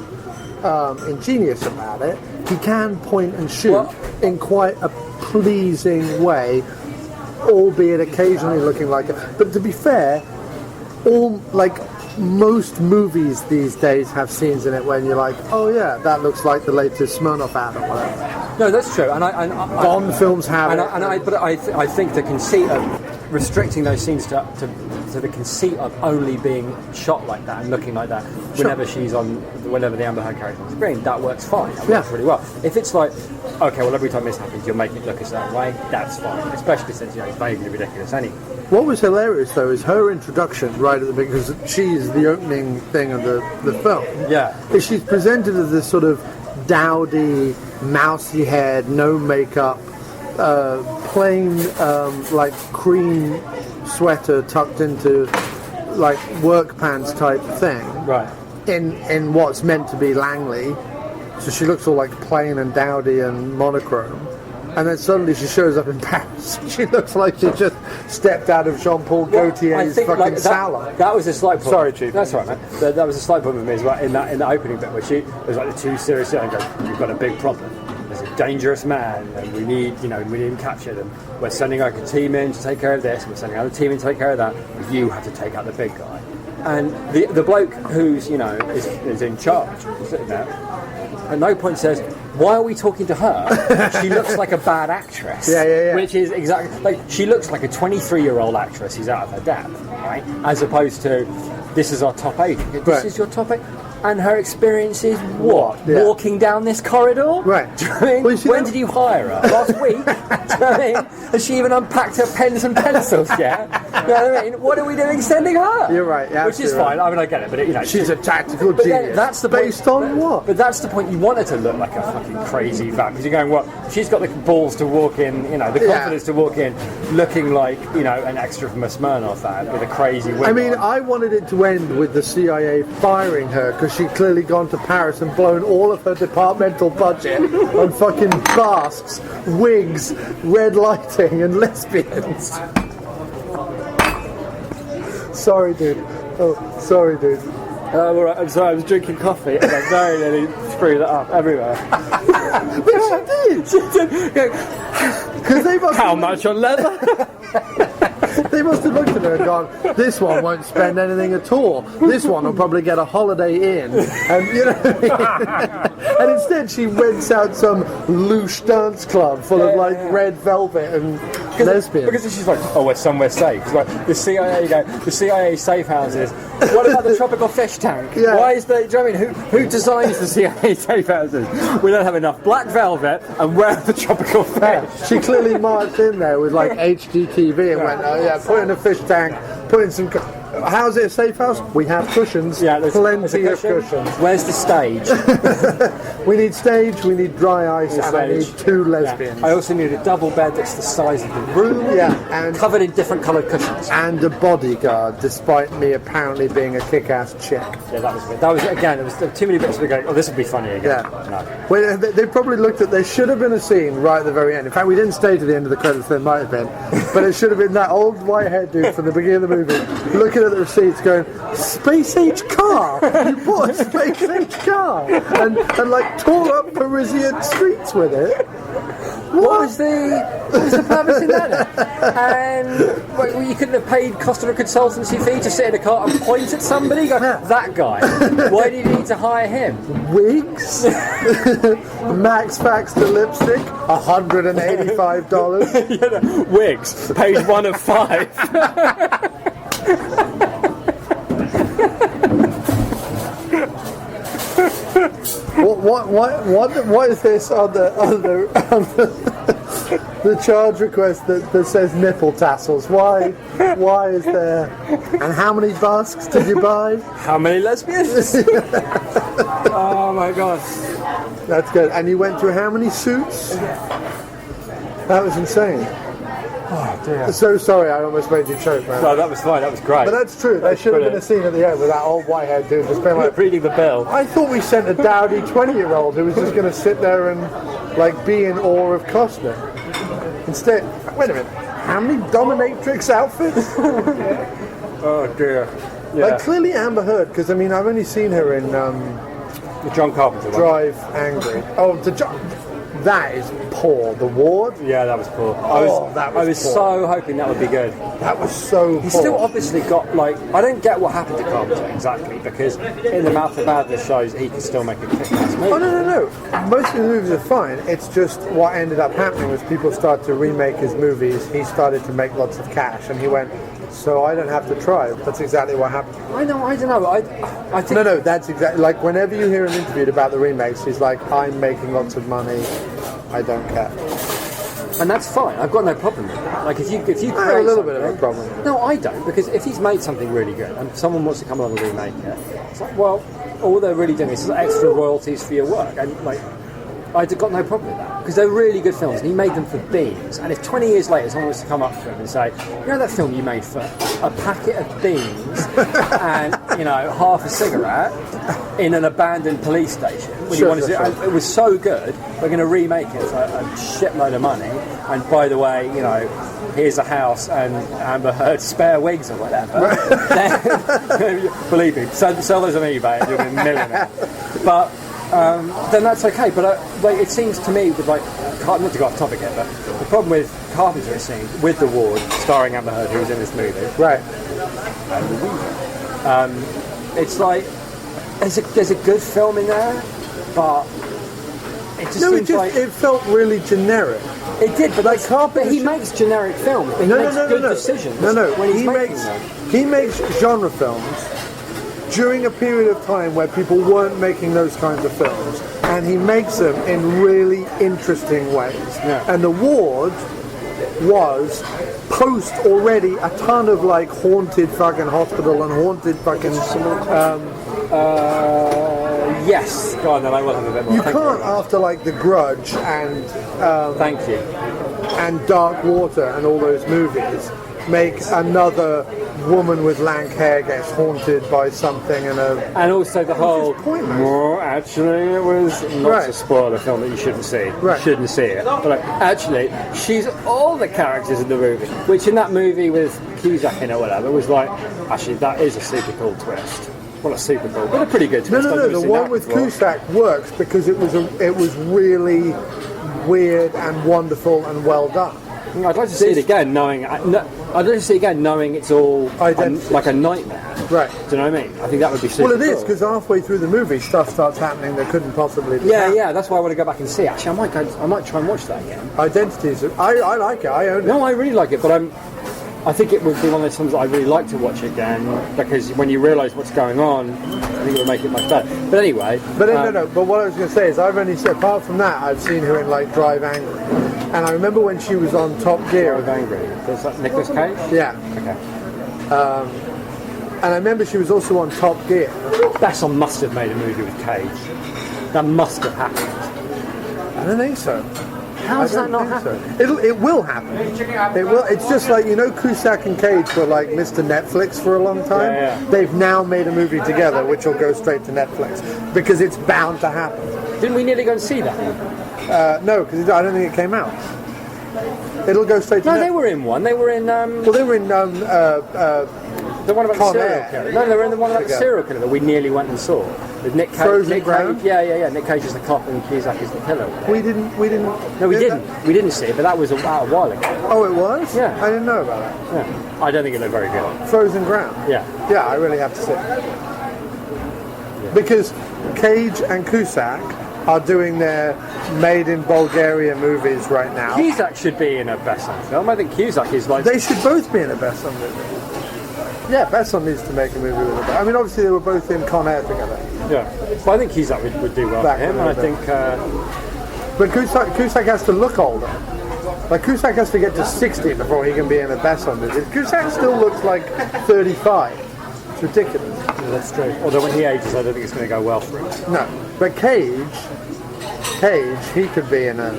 ingenious about it, he can point and shoot in quite a pleasing way, albeit occasionally looking like it. But to be fair, most movies these days have scenes in it when you're like, oh yeah, that looks like the latest Smirnoff ad or whatever. No, that's true. And Bond films have it. I think the conceit of restricting those scenes to the conceit of only being shot like that and looking like that whenever the Amber Heard character is on screen, that works fine. That works really well. If it's like, okay, well, every time this happens, you're making it look a certain way, that's fine. Especially since it's vaguely ridiculous anyway. What was hilarious though is her introduction right at the beginning, because she's the opening thing of the film. Yeah. Is she's presented as this sort of dowdy, mousy haired, no makeup, plain like cream sweater tucked into like work pants type thing. Right. In what's meant to be Langley. So she looks all like plain and dowdy and monochrome. And then suddenly she shows up in Paris. She looks like she just stepped out of Jean-Paul Gaultier's fucking salon. That was a slight problem. Sorry, Chief. That's all right, man. That was a slight problem with me as well in the opening bit where there's like the two serious and goes, "You've got a big problem. There's a dangerous man, and we need him captured. And we're sending like a team in to take care of this. And we're sending another team in to take care of that. You have to take out the big guy." And the bloke who's is in charge, sitting there, at no point says, "Why are we talking to her? She looks like a bad actress." Yeah. Which is exactly like she looks like a 23-year-old actress who's out of her depth, right? As opposed to, this is our top agent. This is your top agent. And her experience is what? Yeah. Walking down this corridor? Right. Do you know what I mean? When did you hire her? Last week? Do you know what I mean? Has she even unpacked her pens and pencils yet? You know what I mean? What are we doing sending her? You're right. Which is fine. I mean, I get it. But she's a tactical but genius. That's the based point, on what? But that's the point. You want her to look like a fucking crazy vat because you're going, what? She's got the balls to walk in. The confidence to walk in, looking like an extra from a Smirnoff ad with a crazy wig. I mean, on. I wanted it to end with the CIA firing her because she'd clearly gone to Paris and blown all of her departmental budget on fucking masks, wigs, red lighting, and lesbians. Sorry, dude. Oh, sorry, dude. All right, I'm sorry, I was drinking coffee and I very nearly screwed it up everywhere. But she did! Because they must How much on leather? They must have looked at her and gone, this one won't spend anything at all. This one will probably get a holiday in. And and instead she rents out some louche dance club full of red velvet and lesbians. Because she's like, oh, we're somewhere safe. It's like the CIA safe houses. What about the tropical fish tank? Yeah. Why is there? Do you know what I mean? Who designs the CIA safe houses? We don't have enough black velvet, and where are the tropical fish? Yeah. She clearly marched in there with like HDTV and went, oh yeah, put in a fish tank, put in some. How's it a safe house? We have cushions. Yeah, there's plenty of cushions. Where's the stage? We need stage, we need dry ice, and I need 2 lesbians. I also need a double bed that's the size of the room. Yeah, and covered in different coloured cushions. And a bodyguard, despite me apparently being a kick-ass chick. Yeah, that was weird. That was, again, there was too many bits of going, oh, this would be funny again. Yeah. No. Well, they probably looked at, there should have been a scene right at the very end. In fact, we didn't stay to the end of the credits, there might have been. But it should have been that old white-haired dude from the beginning of the movie, looking at the receipts going, space-age car? You bought a space-age car? And like tore up Parisian streets with it? What was the purpose in that? And well, you couldn't have paid cost of a consultancy fee to sit in a car and point at somebody? Go, that guy. Why did you need to hire him? Wigs? Max Factor lipstick? $185. Wigs. Page 1 of 5. What is this on the charge request that says nipple tassels? Why is there? And how many masks did you buy? How many lesbians? Oh my god. That's good. And you went through how many suits? That was insane. Oh dear. So sorry, I almost made you choke, man. No, that was fine. That was great. But that's true. There should have been a scene at the end with that old white-haired dude just being like, reading the bill. I thought we sent a dowdy 20-year-old who was just going to sit there and like be in awe of Costner. Instead, wait a minute. How many dominatrix outfits? Oh dear. Yeah. Like clearly Amber Heard, because I mean I've only seen her in The John Carpenter one. Drive Angry. Oh, that is poor. The Ward. Yeah, that was poor. That I was was poor. so hoping that would be good. That was so. He's poor. still obviously got like I don't get what happened to Carpenter exactly because in the Mouth of Madness shows he can still make a kick-ass movie. Oh no! Most of the movies are fine. It's just what ended up happening was people started to remake his movies. He started to make lots of cash, and he went, "So I don't have to try." That's exactly what happened. I don't know. I think No, that's exactly like whenever you hear him interviewed about the remakes, he's like, "I'm making lots of money. I don't care." and that's fine. I've got no problem with that. Like if you create I have a little bit of a something- problem. No, I don't because if he's made something really good and someone wants to come along and remake it, it's like well, all they're really doing is extra royalties for your work, and like I've got no problem with that because they're really good films and he made them for beans. And if 20 years later someone was to come up to him and say, you know that film you made for a packet of beans and half a cigarette in an abandoned police station when you wanted to, and it was so good, we're going to remake it for a shitload of money. And by the way, here's a house and Amber Heard spare wigs or whatever. Then, believe me, sell those on eBay and you'll be a millionaire. But then that's okay. But it seems to me with not to go off topic yet, but the problem with Carpenter it seems with The Ward starring Amber Heard who was in this movie, Right. and The Weaver, it's like there's a good film in there, but it just seems like it felt really generic. it did. But like Carpenter but he should- makes generic films. But he makes good decisions. when he's making them. He makes genre films during a period of time where people weren't making those kinds of films, and he makes them in really interesting ways. Yeah. And The Ward was post already a ton of like haunted fucking hospital and haunted fucking. Yes, go on then. I will have a bit more. You Thank can't you. after like The Grudge and Thank you. and Dark Water and all those movies make another woman with lank hair gets haunted by something And also the whole. pointless. Well, actually, it was not Right. to spoil a film that you shouldn't see. Right. You shouldn't see it. But actually, she's all the characters in the movie. Which in that movie with Cusack in it or whatever was like, actually, that is a super cool twist. Well, a super cool, but a pretty good twist. I've No. never The seen one that with before. Cusack works because it was really weird and wonderful and well done. I'd like to see it again, knowing. I'd like to see it again, knowing it's all Identity. like a nightmare. Right. Do you know what I mean? I think that would be super. Well, it is cool. because halfway through the movie, stuff starts happening that couldn't possibly. Yeah. That's why I want to go back and see it. Actually, I might try and watch that again. Identities. I like it. I own it. No, I really like it, but I think it would be one of those times that I really like to watch again because when you realise what's going on, I think it would make it much better. But anyway. But no. But what I was going to say is, I've only seen, apart from that, I've seen her in like Drive Angry, and I remember when she was on Top Gear. I'm angry. Is that Nicolas Cage? Yeah. Okay. And I remember she was also on Top Gear. Besson must have made a movie with Cage. That must have happened. I don't think so. How does I that don't not think happen? so. It will happen. It will. It's just like Cusack and Cage were like Mr. Netflix for a long time. Yeah. They've now made a movie together, which will go straight to Netflix because it's bound to happen. Didn't we nearly go and see that? No, because I don't think it came out. It'll go straight to No, Netflix. they were in one. They were in Well, they were in the one about Con the serial Air. killer. No, they were in the one about the Together. serial killer that we nearly went and saw. With Nick Cage. Frozen Nick Ground? Cage. Yeah. Nick Cage is the cop and Cusack is the killer. We didn't. No, we didn't. We didn't see it, but that was a while ago. Oh, it was? Yeah. I didn't know about that. Yeah. I don't think it looked very good. Frozen Ground. Yeah. Yeah, I really have to see it. Because Cage and Cusack are doing their Made in Bulgaria movies right now. Cusack should be in a Besson film. I think Cusack is like. They should both be in a Besson movie. Yeah, Besson needs to make a movie with them. I mean, obviously they were both in Con Air together. Yeah. But I think Cusack would do well Back for him, a and I little think. But Cusack has to look older. Like, Cusack has to get to 60 before he can be in a Besson movie. Cusack still looks like 35. It's ridiculous. Yeah, that's true. Although when he ages, I don't think it's going to go well for him. No. But Cage Cage, he could be in a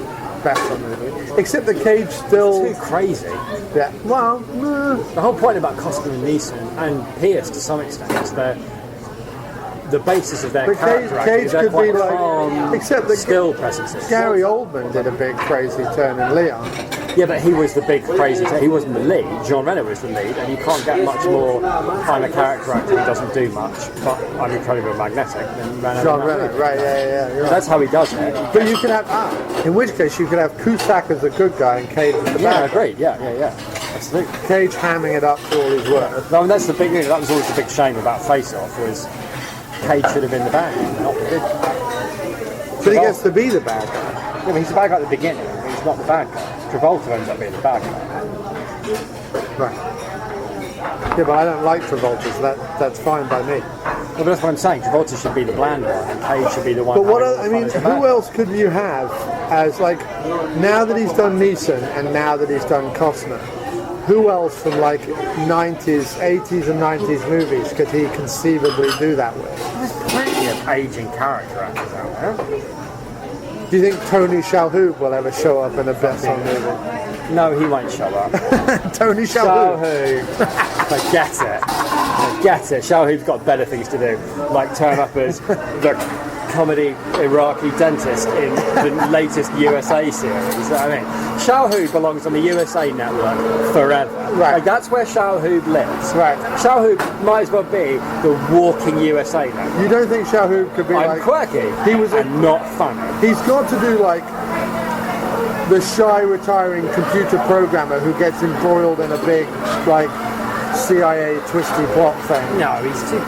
Besson movie. Except that Cage still... Too crazy. Yeah, well... The whole point about Costner and Neeson, and Pierce to some extent, is the basis of their But character. Cage They're could quite be like... calm, Except that still presences. Gary Oldman did a big crazy turn in Leon. Yeah, but he was the big crazy. He wasn't the lead. John Renner was the lead, and you can't get much more kind of character actor who doesn't do much. But I'm incredibly magnetic than Renner. John Renner, right, yeah. You're right. That's how he does it. But you could have... in which case, you could have Cusack as the good guy and Cage as the bad Yeah, I guy. agree. Yeah. Absolutely. Cage hamming it up for all his work. I mean, that's the big thing. That was always the big shame about Face Off was Cage should have been the bad guy, not the good guy. But he gets to be the bad guy. Yeah, but he's the bad guy at the beginning. But he's not the bad guy. Travolta ends up being the bad guy. Right. Yeah, but I don't like Travolta, so that's fine by me. Well, but that's what I'm saying. Travolta should be the bland one, and Cage should be the one. But what having I mean, fun as the who bad else could you have as like now that he's done Neeson and now that he's done Costner? Who else from like 80s and 90s movies could he conceivably do that with? There's plenty of aging character actors out there. Do you think Tony Shalhoub will ever show up in a Besson movie? No, he won't show up. Tony Shalhoub. Forget it. Shalhoub's got better things to do, like turn up as the comedy Iraqi dentist in the latest USA series. You know what I mean? Shalhoub belongs on the USA Network forever. Right. Like, that's where Shalhoub lives. Right. Shalhoub might as well be the walking USA Network. You don't think Shalhoub could be I'm like... quirky He was and not funny. He's got to do like the shy retiring computer programmer who gets embroiled in a big like CIA twisty plot thing. No, he's too...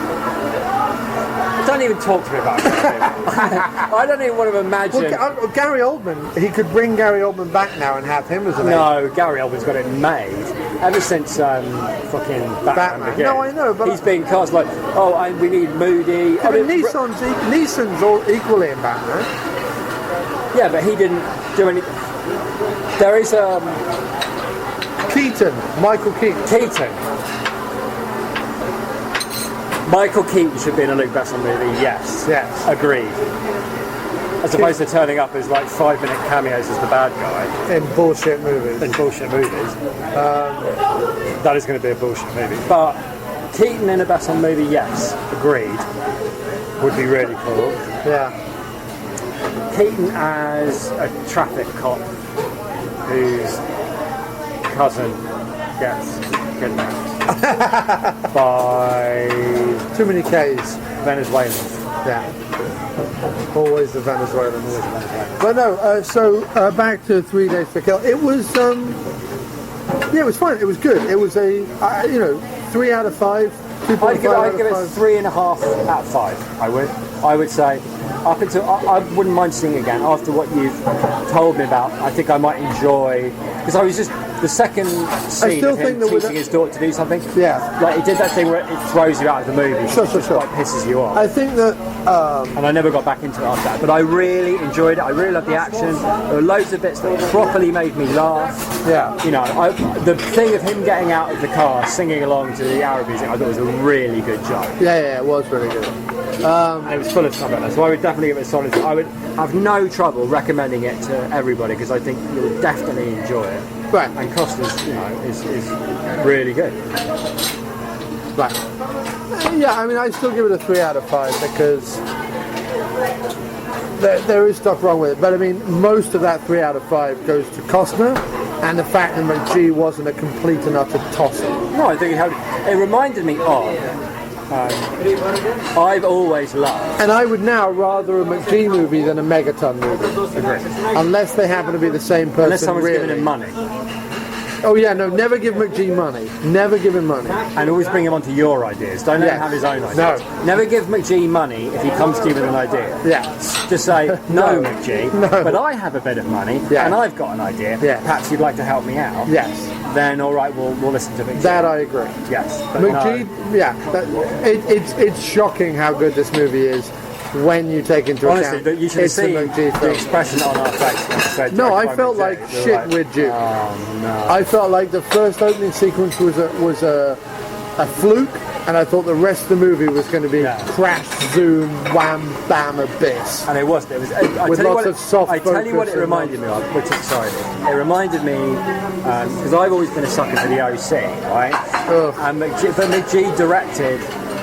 Don't even talk to me about it. I don't even want to imagine... Well, Gary Oldman, he could bring Gary Oldman back now and have him as an agent. No, Gary Oldman's got it made. Ever since fucking Batman Begins. No, I know, but... He's been cast like, we need Moody. Yeah, but Neeson's all equally in Batman. Yeah, but he didn't do any... There is Michael Keaton. Michael Keaton should be in a Luc Besson movie, yes. Yes. Agreed. As opposed to turning up as like 5-minute cameos as the bad guy. In bullshit movies. That is going to be a bullshit movie. But Keaton in a Besson movie, yes. Agreed. Would be really cool. Yeah. Keaton as a traffic cop whose cousin gets kidnapped by too many K's. Venezuelans. Yeah. Always the Venezuelan. But no, so back to 3 Days to Kill. It was, it was fun. It was good. It was a, 3 out of 5. 2.5 I'd give it 3.5 out of 5. I would say. Up until I wouldn't mind seeing it again after what you've told me about. I think I might enjoy because I was just the second scene of him teaching his daughter to do something. Yeah, like he did that thing where it throws you out of the movie. Sure. Like pisses you off. I think that, and I never got back into it after that. But I really enjoyed it. I really loved the action. There were loads of bits that properly made me laugh. Yeah, the thing of him getting out of the car, singing along to the Arab music, I thought was a really good job. Yeah, it was really good. And it was full of stuff like that. So I would definitely give it a solid. I would have no trouble recommending it to everybody because I think you'll definitely enjoy it. Right. And Costa's, is really good. Right. Yeah, I mean, I still give it a 3 out of 5 because there is stuff wrong with it. But I mean, most of that 3 out of 5 goes to Costner and the fact that McGee wasn't a complete and utter tosser. No, I think it reminded me of. I've always loved. And I would now rather a McGee movie than a Megaton movie. Agree. Unless they happen to be the same person. Unless someone's really. giving him money. Oh yeah, no, never give McGee money. Never give him money. And always bring him onto your ideas. Don't let him have his own ideas. No. Never give McGee money if he comes to you with an idea. Yeah. Just say, no, McGee, no. But I have a bit of money and I've got an idea. Yeah. Perhaps you'd like to help me out. Yes. Then all right, we'll listen to McGee. That I agree. Yes. But McGee, it's shocking how good this movie is when you take into account. Honestly, you should have seen the expression on our face. No, I felt like shit with you. Oh no! I felt like the first opening sequence was a fluke, and I thought the rest of the movie was going to be crash, zoom, wham, bam, abyss. And it wasn't. It was. With lots of soft I tell you what it focus reminded me of. Which is sorry. It reminded me because I've always been a sucker for the OC, right? Ugh. And McGee directed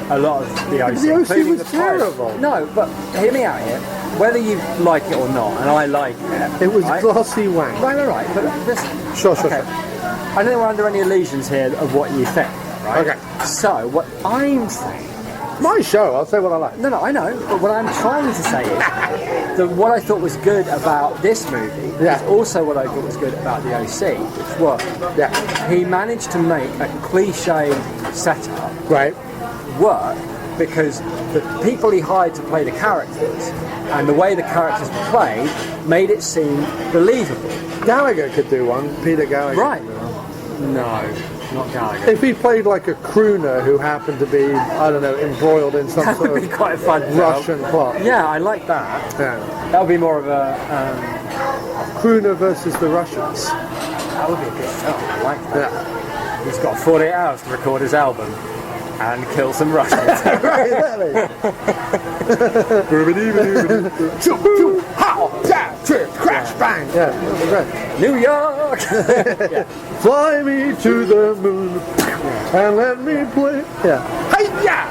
a lot of the OC. The OC including was the pilot. terrible. No, but hear me out here. Whether you like it or not, and I like it. It was right? glossy wank. Right. But this. Sure. I don't think we're under any illusions here of what you think, right? Okay. So what I'm saying. My show, I'll say what I like. No, I know. But what I'm trying to say is that what I thought was good about this movie is also what I thought was good about the OC, which was he managed to make a cliche setup work because the people he hired to play the characters and the way the characters were played made it seem believable. Gallagher could do one. Peter Gallagher. Right. No. Not Gallagher. If he played like a crooner who happened to be, I don't know, embroiled in some that sort would be of quite a fun Russian plot. Yeah, I like that. Yeah. That would be more of a. Crooner versus the Russians. That would be a good film. I like that. Yeah. He's got 48 hours to record his album and kill some Russians. Right, exactly. Crash, bang. Yeah, that was great. New York! Fly me to the moon and let me play. Yeah. Hey-ya!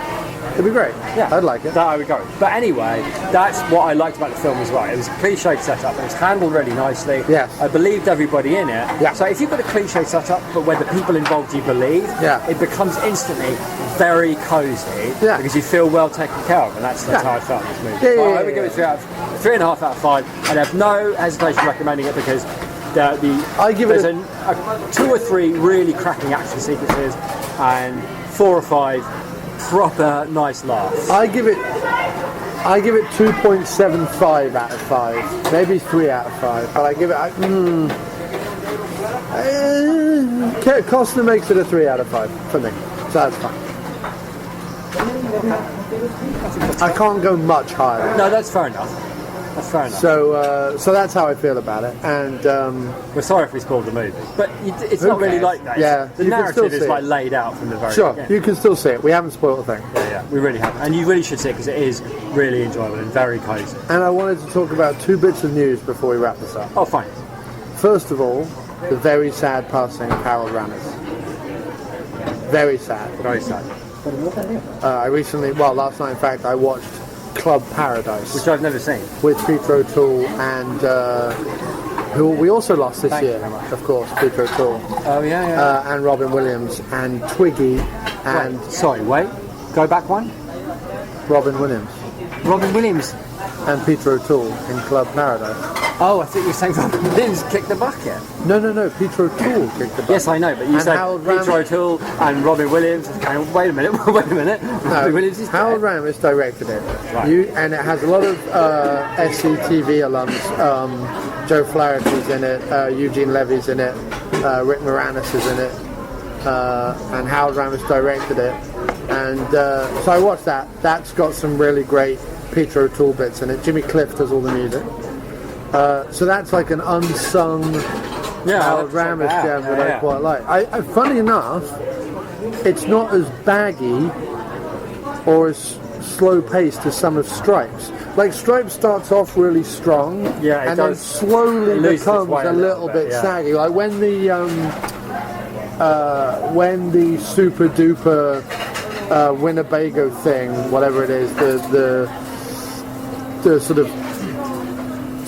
It'd be great. Yeah, I'd like it. That I would go. But anyway, that's what I liked about the film as well. It was a cliche setup. It was handled really nicely. Yes. I believed everybody in it. Yeah. So if you've got a cliche setup, but where the people involved you believe, it becomes instantly very cosy because you feel well taken care of, and that's how I felt in this movie. I would give it 3.5 out of 5. I'd have no hesitation recommending it because there's a 2 or 3 really cracking action sequences and 4 or 5 proper nice laughs. I give it 2.75 out of 5, maybe 3 out of 5, but I give it. Costner makes it a 3 out of 5 for me, so that's fine. I can't go much higher. No, that's fair enough. That's fair enough. So that's how I feel about it, and we're sorry if we spoiled the movie, but it's not really like that. Yeah, the narrative is like laid out from the very beginning. You can still see it. We haven't spoiled a thing. Yeah, we really haven't, and you really should see it because it is really enjoyable and very cosy. And I wanted to talk about 2 bits of news before we wrap this up. Oh, fine. First of all, the very sad passing of Harold Ramis. Very sad. Very sad. Last night in fact, I watched Club Paradise, which I've never seen, with Peter O'Toole and who we also lost this year, of course, Peter O'Toole. Oh yeah. And Robin Williams and Twiggy and go back one. Robin Williams and Peter O'Toole in Club Paradise. Oh, I think you were saying Robin Williams kicked the bucket. No, Peter O'Toole kicked the bucket. Yes, I know, but you said Peter O'Toole and Robin Williams. Wait a minute. Robin Williams is Harold Ramis directed it. Right. And it has a lot of SCTV alums. Joe Flaherty's in it, Eugene Levy's in it, Rick Moranis is in it, and Harold Ramis directed it. And so I watched that. That's got some really great Peter O'Toole bits in it. Jimmy Cliff does all the music. So that's like an unsung Harold Ramis gem that I quite like. Funny enough, it's not as baggy or as slow-paced as some of Stripes. Like Stripes starts off really strong, and then slowly becomes a little bit saggy. Like when the super duper Winnebago thing, whatever it is, the sort of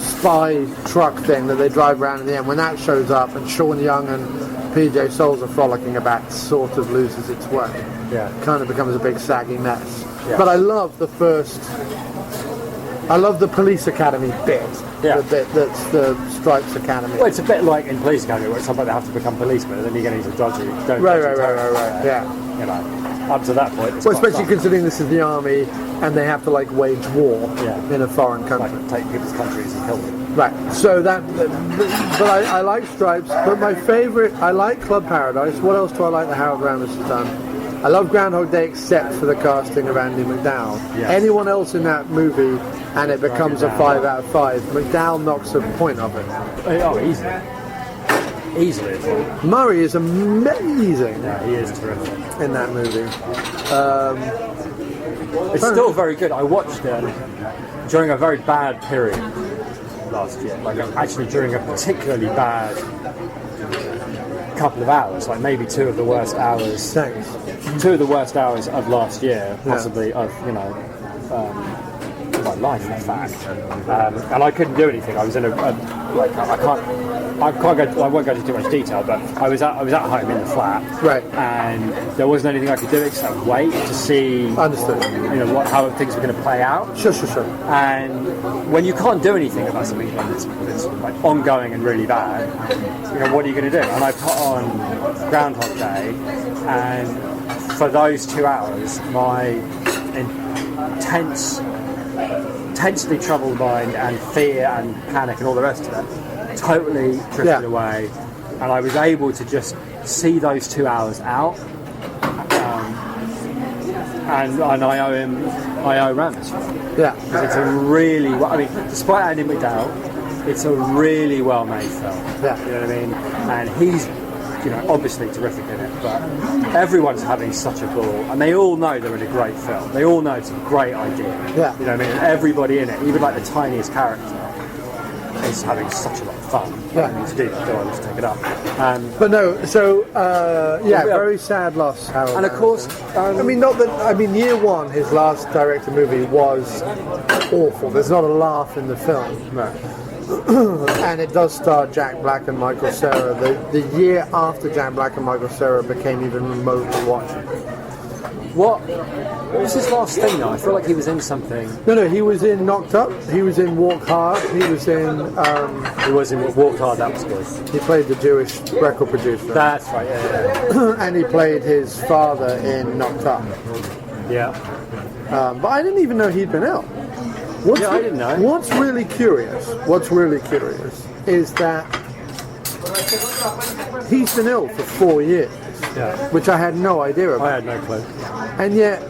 spy truck thing that they drive around in the end, when that shows up and Sean Young and PJ Souls are frolicking about, sort of loses its way. Yeah. Kind of becomes a big saggy mess. Yeah. But I love the Police Academy bit. Yeah. The bit that's the Stripes Academy. Well, it's a bit like in Police Academy where it's somebody they have to become policemen and then you get into dodgy. Right. Yeah. You know, up to that point. Especially considering this is the army and they have to like wage war in a foreign country. Like take people's countries and kill them. Right. So but I like Stripes. But my favourite, I like Club Paradise. What else do I like that Harold Ramis has done? I love Groundhog Day except for the casting of Andy McDowell. Yes. Anyone else in that movie and it becomes a 5 out of 5. McDowell knocks a point off it. Oh, easy. easily as well. Murray is amazing Yeah, he is terrific. in that movie. It's still very good. I watched it during a very bad period last year. Like actually during a particularly bad couple of hours, like maybe two of the worst hours. Thanks. Two of the worst hours of last year, possibly of my life, in fact. And I couldn't do anything. I was in I won't go into too much detail, but I was at home in the flat, Right. and there wasn't anything I could do except wait to see, Understood. how things were going to play out. Sure. And when you can't do anything about something that's like ongoing and really bad, what are you going to do? And I put on Groundhog Day, and for those 2 hours, my intensely troubled mind and fear and panic and all the rest of it totally drifted away, and I was able to just see those 2 hours out. And I owe Ramis. Yeah. Because it's a really, despite Andy McDowell, it's a really well-made film. Yeah. You know what I mean? And he's, obviously terrific in it, but everyone's having such a ball, and they all know they're in a great film. They all know it's a great idea. Yeah. You know what I mean? And everybody in it, even like the tiniest character, is having such a lot of fun. Yeah. To do that, I'll just take it up. But no, so very sad loss. Harold. And of course, year one, his last director movie was awful. There's not a laugh in the film. Right. And it does star Jack Black and Michael Cera. The year after Jack Black and Michael Cera became even remotely watchable. What was his last thing though? I feel like he was in something. No, he was in Knocked Up. He was in Walk Hard. He was in. He was in Walk Hard. That was good. He played the Jewish record producer. That's right. Yeah. And he played his father in Knocked Up. Yeah. But I didn't even know he'd been ill. I didn't know. What's really curious is that he's been ill for 4 years, which I had no idea about. I had no clue. And yet,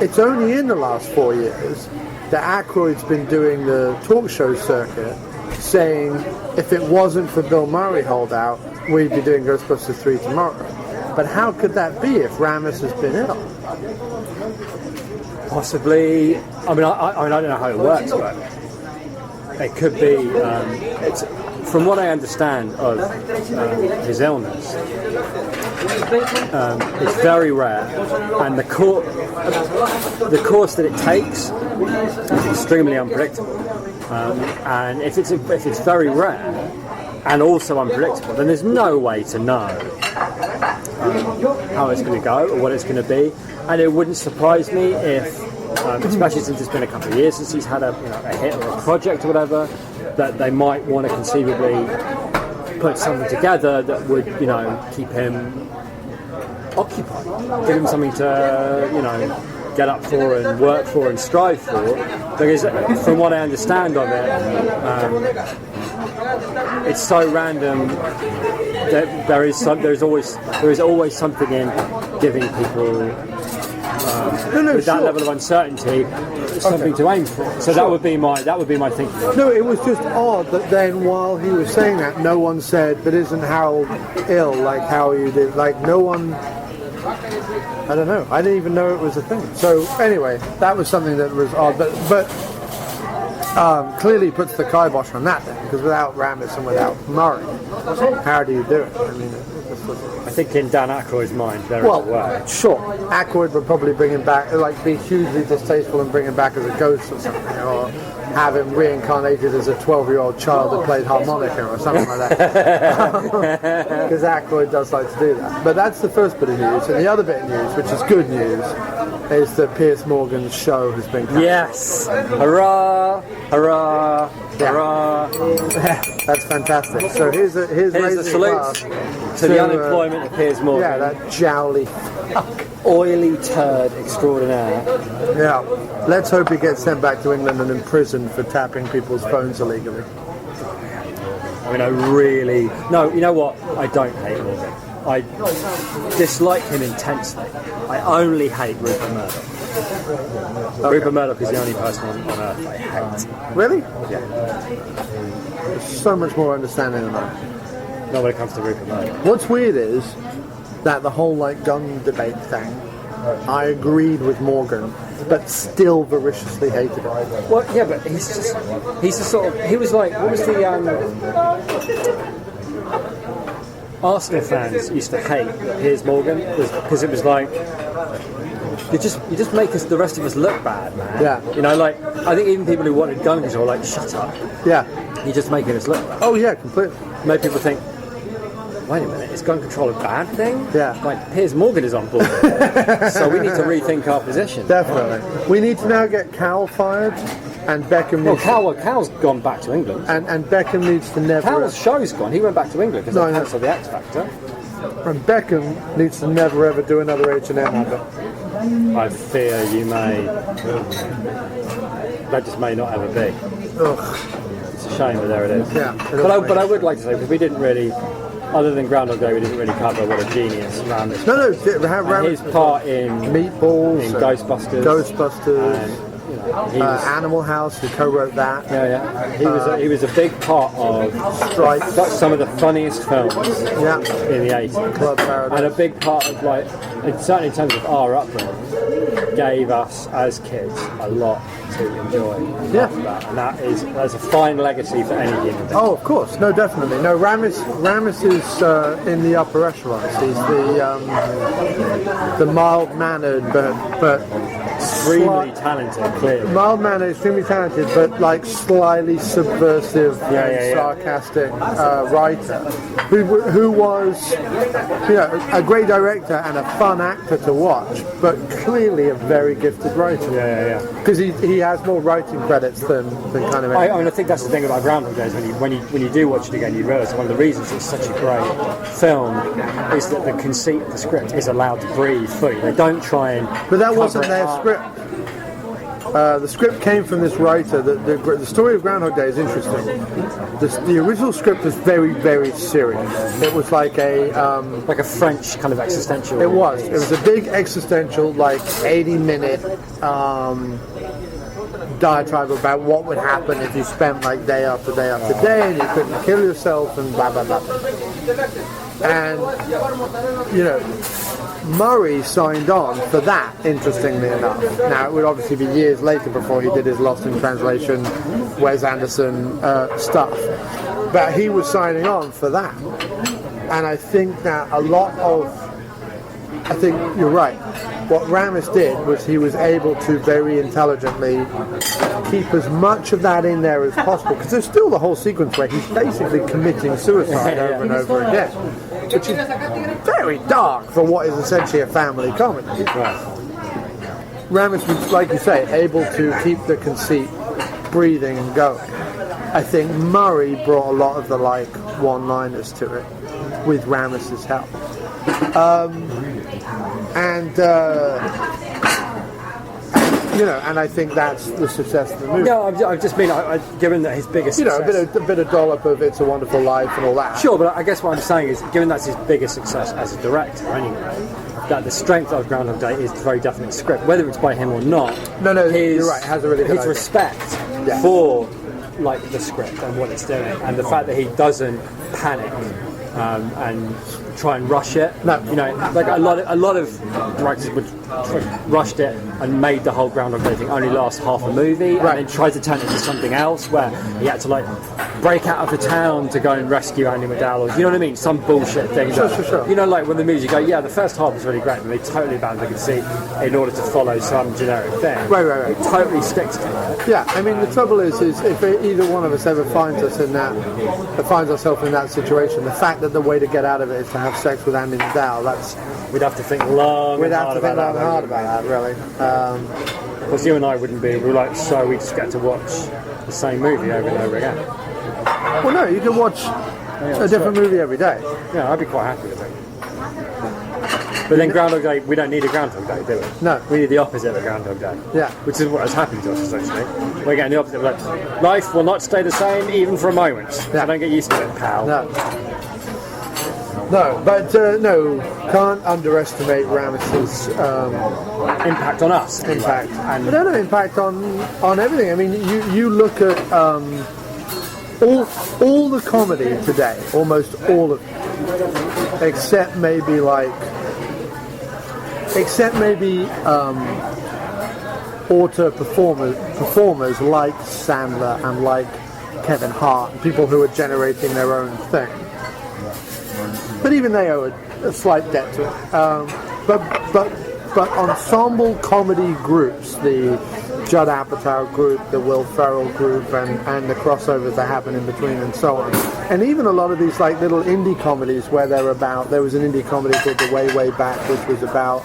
it's only in the last 4 years that Aykroyd's been doing the talk show circuit, saying if it wasn't for Bill Murray holdout, we'd be doing Ghostbusters 3 tomorrow. But how could that be if Ramis has been ill? Possibly. I don't know how it works, but it could be. It's from what I understand of his illness. It's very rare, and the course that it takes is extremely unpredictable. And if it's very rare and also unpredictable, then there's no way to know how it's going to go or what it's going to be. And it wouldn't surprise me if, especially since it's been a couple of years since he's had a hit or a project or whatever, that they might want to conceivably put something together that would, keep him occupied, give him something to, get up for and work for and strive for. Because from what I understand of it, it's so random that there is always something in giving people with that level of uncertainty something to aim for. So that would be my thinking. No, it was just odd that then while he was saying that, no one said, "But isn't Harold ill? Like how you did?" Like no one. I don't know. I didn't even know it was a thing. So anyway, that was something that was odd, but clearly puts the kibosh on that then, because without Ramis and without Murray, how do you do it? I mean, I think in Dan Aykroyd's mind there is a way. Sure, Aykroyd would probably bring him back, like be hugely distasteful and bring him back as a ghost or something, or have him reincarnated as a 12-year-old child that played harmonica or something like that. Because Aykroyd does like to do that. But that's the first bit of news. And the other bit of news, which is good news, is that Piers Morgan's show has been cancelled. Yes! Hurrah! Hurrah! Hurrah! That's fantastic. So here's a salute to the unemployment of Piers Morgan. Yeah, that jowly oily turd extraordinaire. Yeah. Let's hope he gets sent back to England and imprisoned for tapping people's phones illegally. I mean, no, you know what? I don't hate Morgan. I dislike him intensely. I only hate Rupert Murdoch. Okay. Rupert Murdoch is the only person on earth I hate. Really? Yeah. There's so much more understanding than that. Not when it comes to Rupert Murdoch. What's weird is that the whole like gun debate thing, I agreed with Morgan, but still voraciously hated it. Well, yeah, but he's the sort of, he was like, what was the, Arsenal fans used to hate Piers Morgan because it was like, you just make us, the rest of us look bad, man. Yeah. You know, like, I think even people who wanted gun control were like, shut up. Yeah. You're just making us look bad. Oh yeah, completely. Made people think, wait a minute, is gun control a bad thing? Yeah. Like, Piers Morgan is on board. So we need to rethink our position. Definitely. We need to now get Cal fired, and Beckham Well, needs Cal's gone back to England. and Beckham needs to never. Cal's show's gone. He went back to England because No, they I know. cancelled the X Factor. And Beckham needs to never ever do another H&M advert. I fear you may. That just may not ever be. Ugh. It's a shame, but there it is. Yeah. But I would like to say, because we didn't really, other than Groundhog Day, we didn't really cover what a genius Ramis No, and Ramis, his part in Meatballs, in and Ghostbusters. And, you know, he was, Animal House, he co-wrote that. yeah. He was a big part of Stripes. some of the funniest films Yeah. in the 80s. Club Paradise. And a big part of, like, certainly in terms of our upbringing, gave us as kids a lot to enjoy. Yeah. And that's a fine legacy for any human being. Oh, of course. No, definitely. No, Ramis is in the upper echelons. He's the mild-mannered, but Extremely talented, clearly. mild-mannered, extremely talented, but like slightly subversive, Yeah. sarcastic writer, who was, a great director and a fun actor to watch, but clearly a very gifted writer. Yeah. Because he has more writing credits than kind of. I think that's the thing about Groundhog Day is when you do watch it again, you realise one of the reasons it's such a great film is that the conceit of the script is allowed to breathe fully. They don't try and. But that cover wasn't it their up. script. The script came from this writer. The story of Groundhog Day is interesting. The original script was very, very serious. It was like a French kind of existential. It was a big existential, like 80-minute diatribe about what would happen if you spent like day after day after day and you couldn't kill yourself and blah blah blah. And Murray signed on for that, interestingly enough. Now it would obviously be years later before he did his Lost in Translation, Wes Anderson stuff, but he was signing on for that. And I think that I think you're right. What Ramis did was he was able to very intelligently keep as much of that in there as possible, because there's still the whole sequence where he's basically committing suicide over and over again, which is very dark for what is essentially a family comedy. Ramis was, like you say, able to keep the conceit breathing and going. I think Murray brought a lot of the one-liners to it with Ramis's help. And I think that's the success of the movie. No, I just mean, given that his biggest success... a bit of dollop of It's a Wonderful Life and all that. Sure, but I guess what I'm saying is, given that's his biggest success as a director anyway, that the strength of Groundhog Day is very definitely script, whether it's by him or not. No, you're right. It has a really good his idea. respect for the script and what it's doing, and the fact that he doesn't panic and try and rush it. No. Like a lot of directors would rushed it and made the whole Groundhog Day thing only last half a movie, Right. and then tried to turn it into something else where he had to break out of the town to go and rescue Andy McDowell, or you know what I mean? Some bullshit thing. Sure. Like when the movies you go, yeah, the first half was really great, and they totally abandoned the conceit in order to follow some generic thing. Right. It totally sticks to it. Yeah, I mean, the trouble is if either one of us ever finds ourselves in that situation, the fact that the way to get out of it is to have sex with Andy McDowell, We'd have to think long and hard about that, really. Because you and I wouldn't be, we just get to watch the same movie over and over again. Well, no, you can watch a different movie every day. Yeah, I'd be quite happy with it. But then Groundhog Day, we don't need a Groundhog Day, do we? No. We need the opposite of a Groundhog Day. Yeah. Which is what has happened to us, essentially. We're getting the opposite. Life will not stay the same even for a moment. Yeah. So don't get used to it, pal. No, but can't underestimate Ramis's Impact on us. impact. And Impact on everything. I mean, you look at all the comedy today, almost all of it, except maybe auteur performers like Sandler and like Kevin Hart, people who are generating their own thing. But even they owe a slight debt to it. But ensemble comedy groups, the Judd Apatow group, the Will Ferrell group, and the crossovers that happen in between and so on. And even a lot of these like little indie comedies where there was an indie comedy called The Way Back, which was about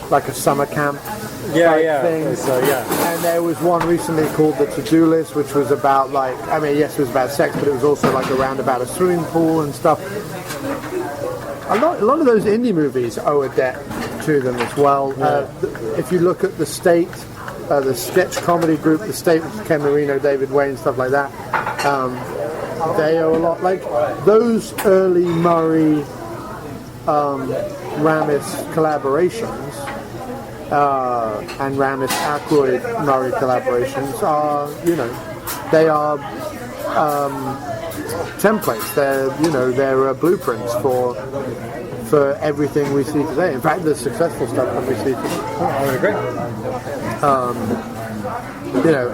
like a summer camp thing. So, yeah. And there was one recently called The To-Do List, which was about it was about sex, but it was also like around about a swimming pool and stuff. A lot of those indie movies owe a debt to them as well. If you look at The State, the sketch comedy group, The State, with Ken Marino, David Wayne, stuff like that, they owe a lot. Like those early Murray Ramis collaborations and Ramis Aykroyd Murray collaborations are, they are templates. They're blueprints for everything we see today. In fact, the successful stuff that we see today. I would agree.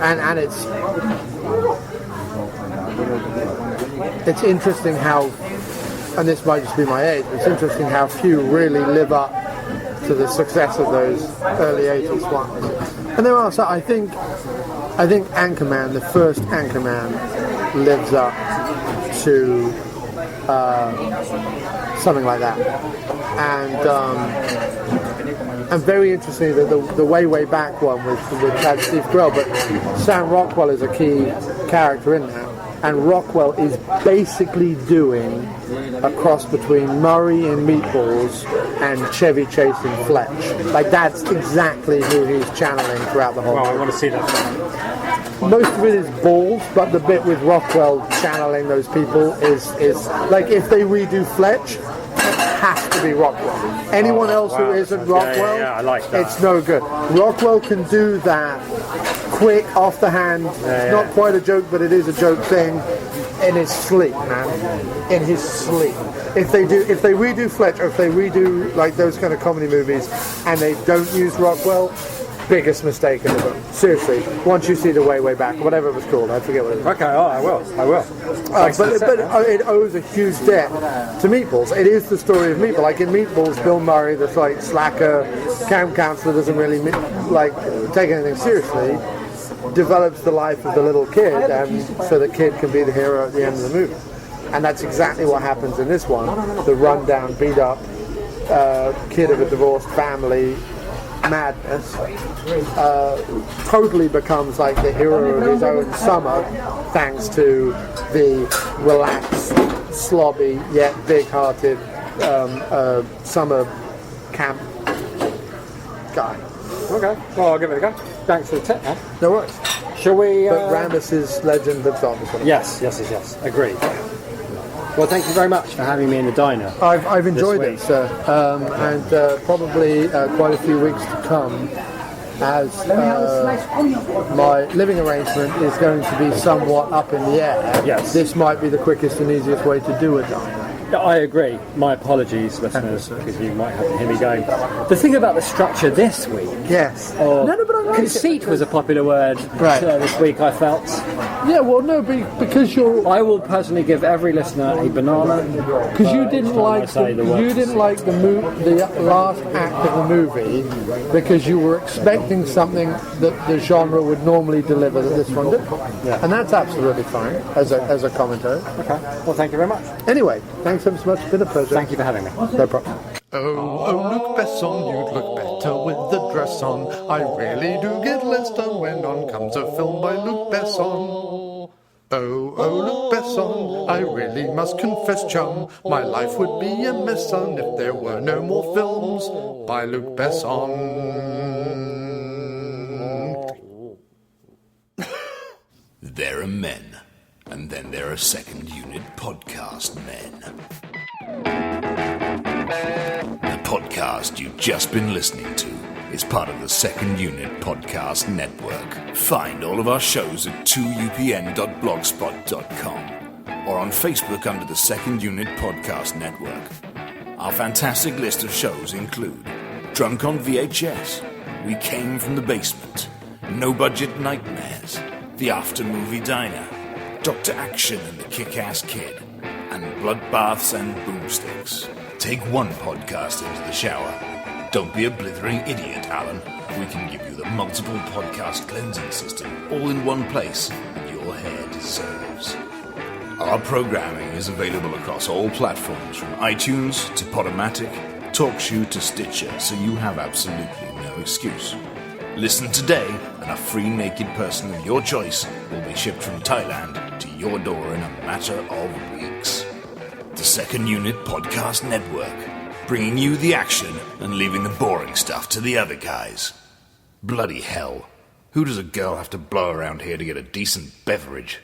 And it's interesting how, and this might just be my age, it's interesting how few really live up to the success of those early 80s ones. And there are, so I think Anchorman, the first Anchorman, lives up to something like that. And very interesting that the way back one with had Steve Carell, but Sam Rockwell is a key character in that. And Rockwell is basically doing a cross between Murray in Meatballs and Chevy Chase in Fletch. Like that's exactly who he's channeling throughout the whole Well, I movie. want to see that. Most of it is balls, but the bit with Rockwell channeling those people is like if they redo Fletch, it has to be Rockwell. Anyone else who isn't Rockwell, I like that. it's no good. Rockwell can do that quick, off the hand. It's not quite a joke, but it is a joke thing in his sleep, man. In his sleep. If they redo Fletch, or if they redo like those kind of comedy movies, and they don't use Rockwell, biggest mistake in the book. Seriously, once you see The Way Back, whatever it was called, I forget what it was. Okay, I will. But it owes a huge debt to Meatballs. It is the story of Meatballs. Like in Meatballs, Bill Murray, this like slacker camp counselor, doesn't really take anything seriously, develops the life of the little kid, and so the kid can be the hero at the end of the movie. And that's exactly what happens in this one. The rundown, beat up kid of a divorced family, madness, totally becomes like the hero of his own summer, thanks to the relaxed, slobby yet big-hearted summer camp guy. Okay, well, I'll give it a go. Thanks for the tip, man. No worries. Shall we... But Ramis's legend lives on. Yes. Agreed. Well, thank you very much for having me in the diner. I've enjoyed it, sir, and probably quite a few weeks to come, as my living arrangement is going to be somewhat up in the air. Yes. This might be the quickest and easiest way to do a diner. Yeah, I agree. My apologies, listeners, because you might have to hear me going. The thing about the structure this week... Yes. Or No, but I like conceit was a popular word this week, I felt. Yeah, well, no, because you're... I will personally give every listener a banana. Because you didn't like the last act of the movie because you were expecting something that the genre would normally deliver that this one didn't. Yeah. And that's absolutely fine as a commentary. Okay. Well, thank you very much. Anyway, thanks so much. It's been a pleasure. Thank you for having me. No problem. Oh, Luc Besson, you'd look better with the dress on. I really do get less done when on comes a film by Luc Besson. Oh, Luc Besson, I really must confess, chum, my life would be a mess, son, if there were no more films by Luc Besson. There are men, and then there are second unit podcast men. The podcast you've just been listening to is part of the Second Unit Podcast Network. Find all of our shows at 2upn.blogspot.com or on Facebook under the Second Unit Podcast Network. Our fantastic list of shows include Drunk on VHS, We Came from the Basement, No Budget Nightmares, The After Movie Diner, Dr. Action and the Kick-Ass Kid, and Bloodbaths and Boomsticks. Take one podcast into the shower. Don't be a blithering idiot, Alan. We can give you the multiple podcast cleansing system all in one place that your hair deserves. Our programming is available across all platforms from iTunes to Podomatic, TalkShoe to Stitcher, so you have absolutely no excuse. Listen today, and a free naked person of your choice will be shipped from Thailand to your door in a matter of weeks. The Second Unit Podcast Network, bringing you the action and leaving the boring stuff to the other guys. Bloody hell. Who does a girl have to blow around here to get a decent beverage?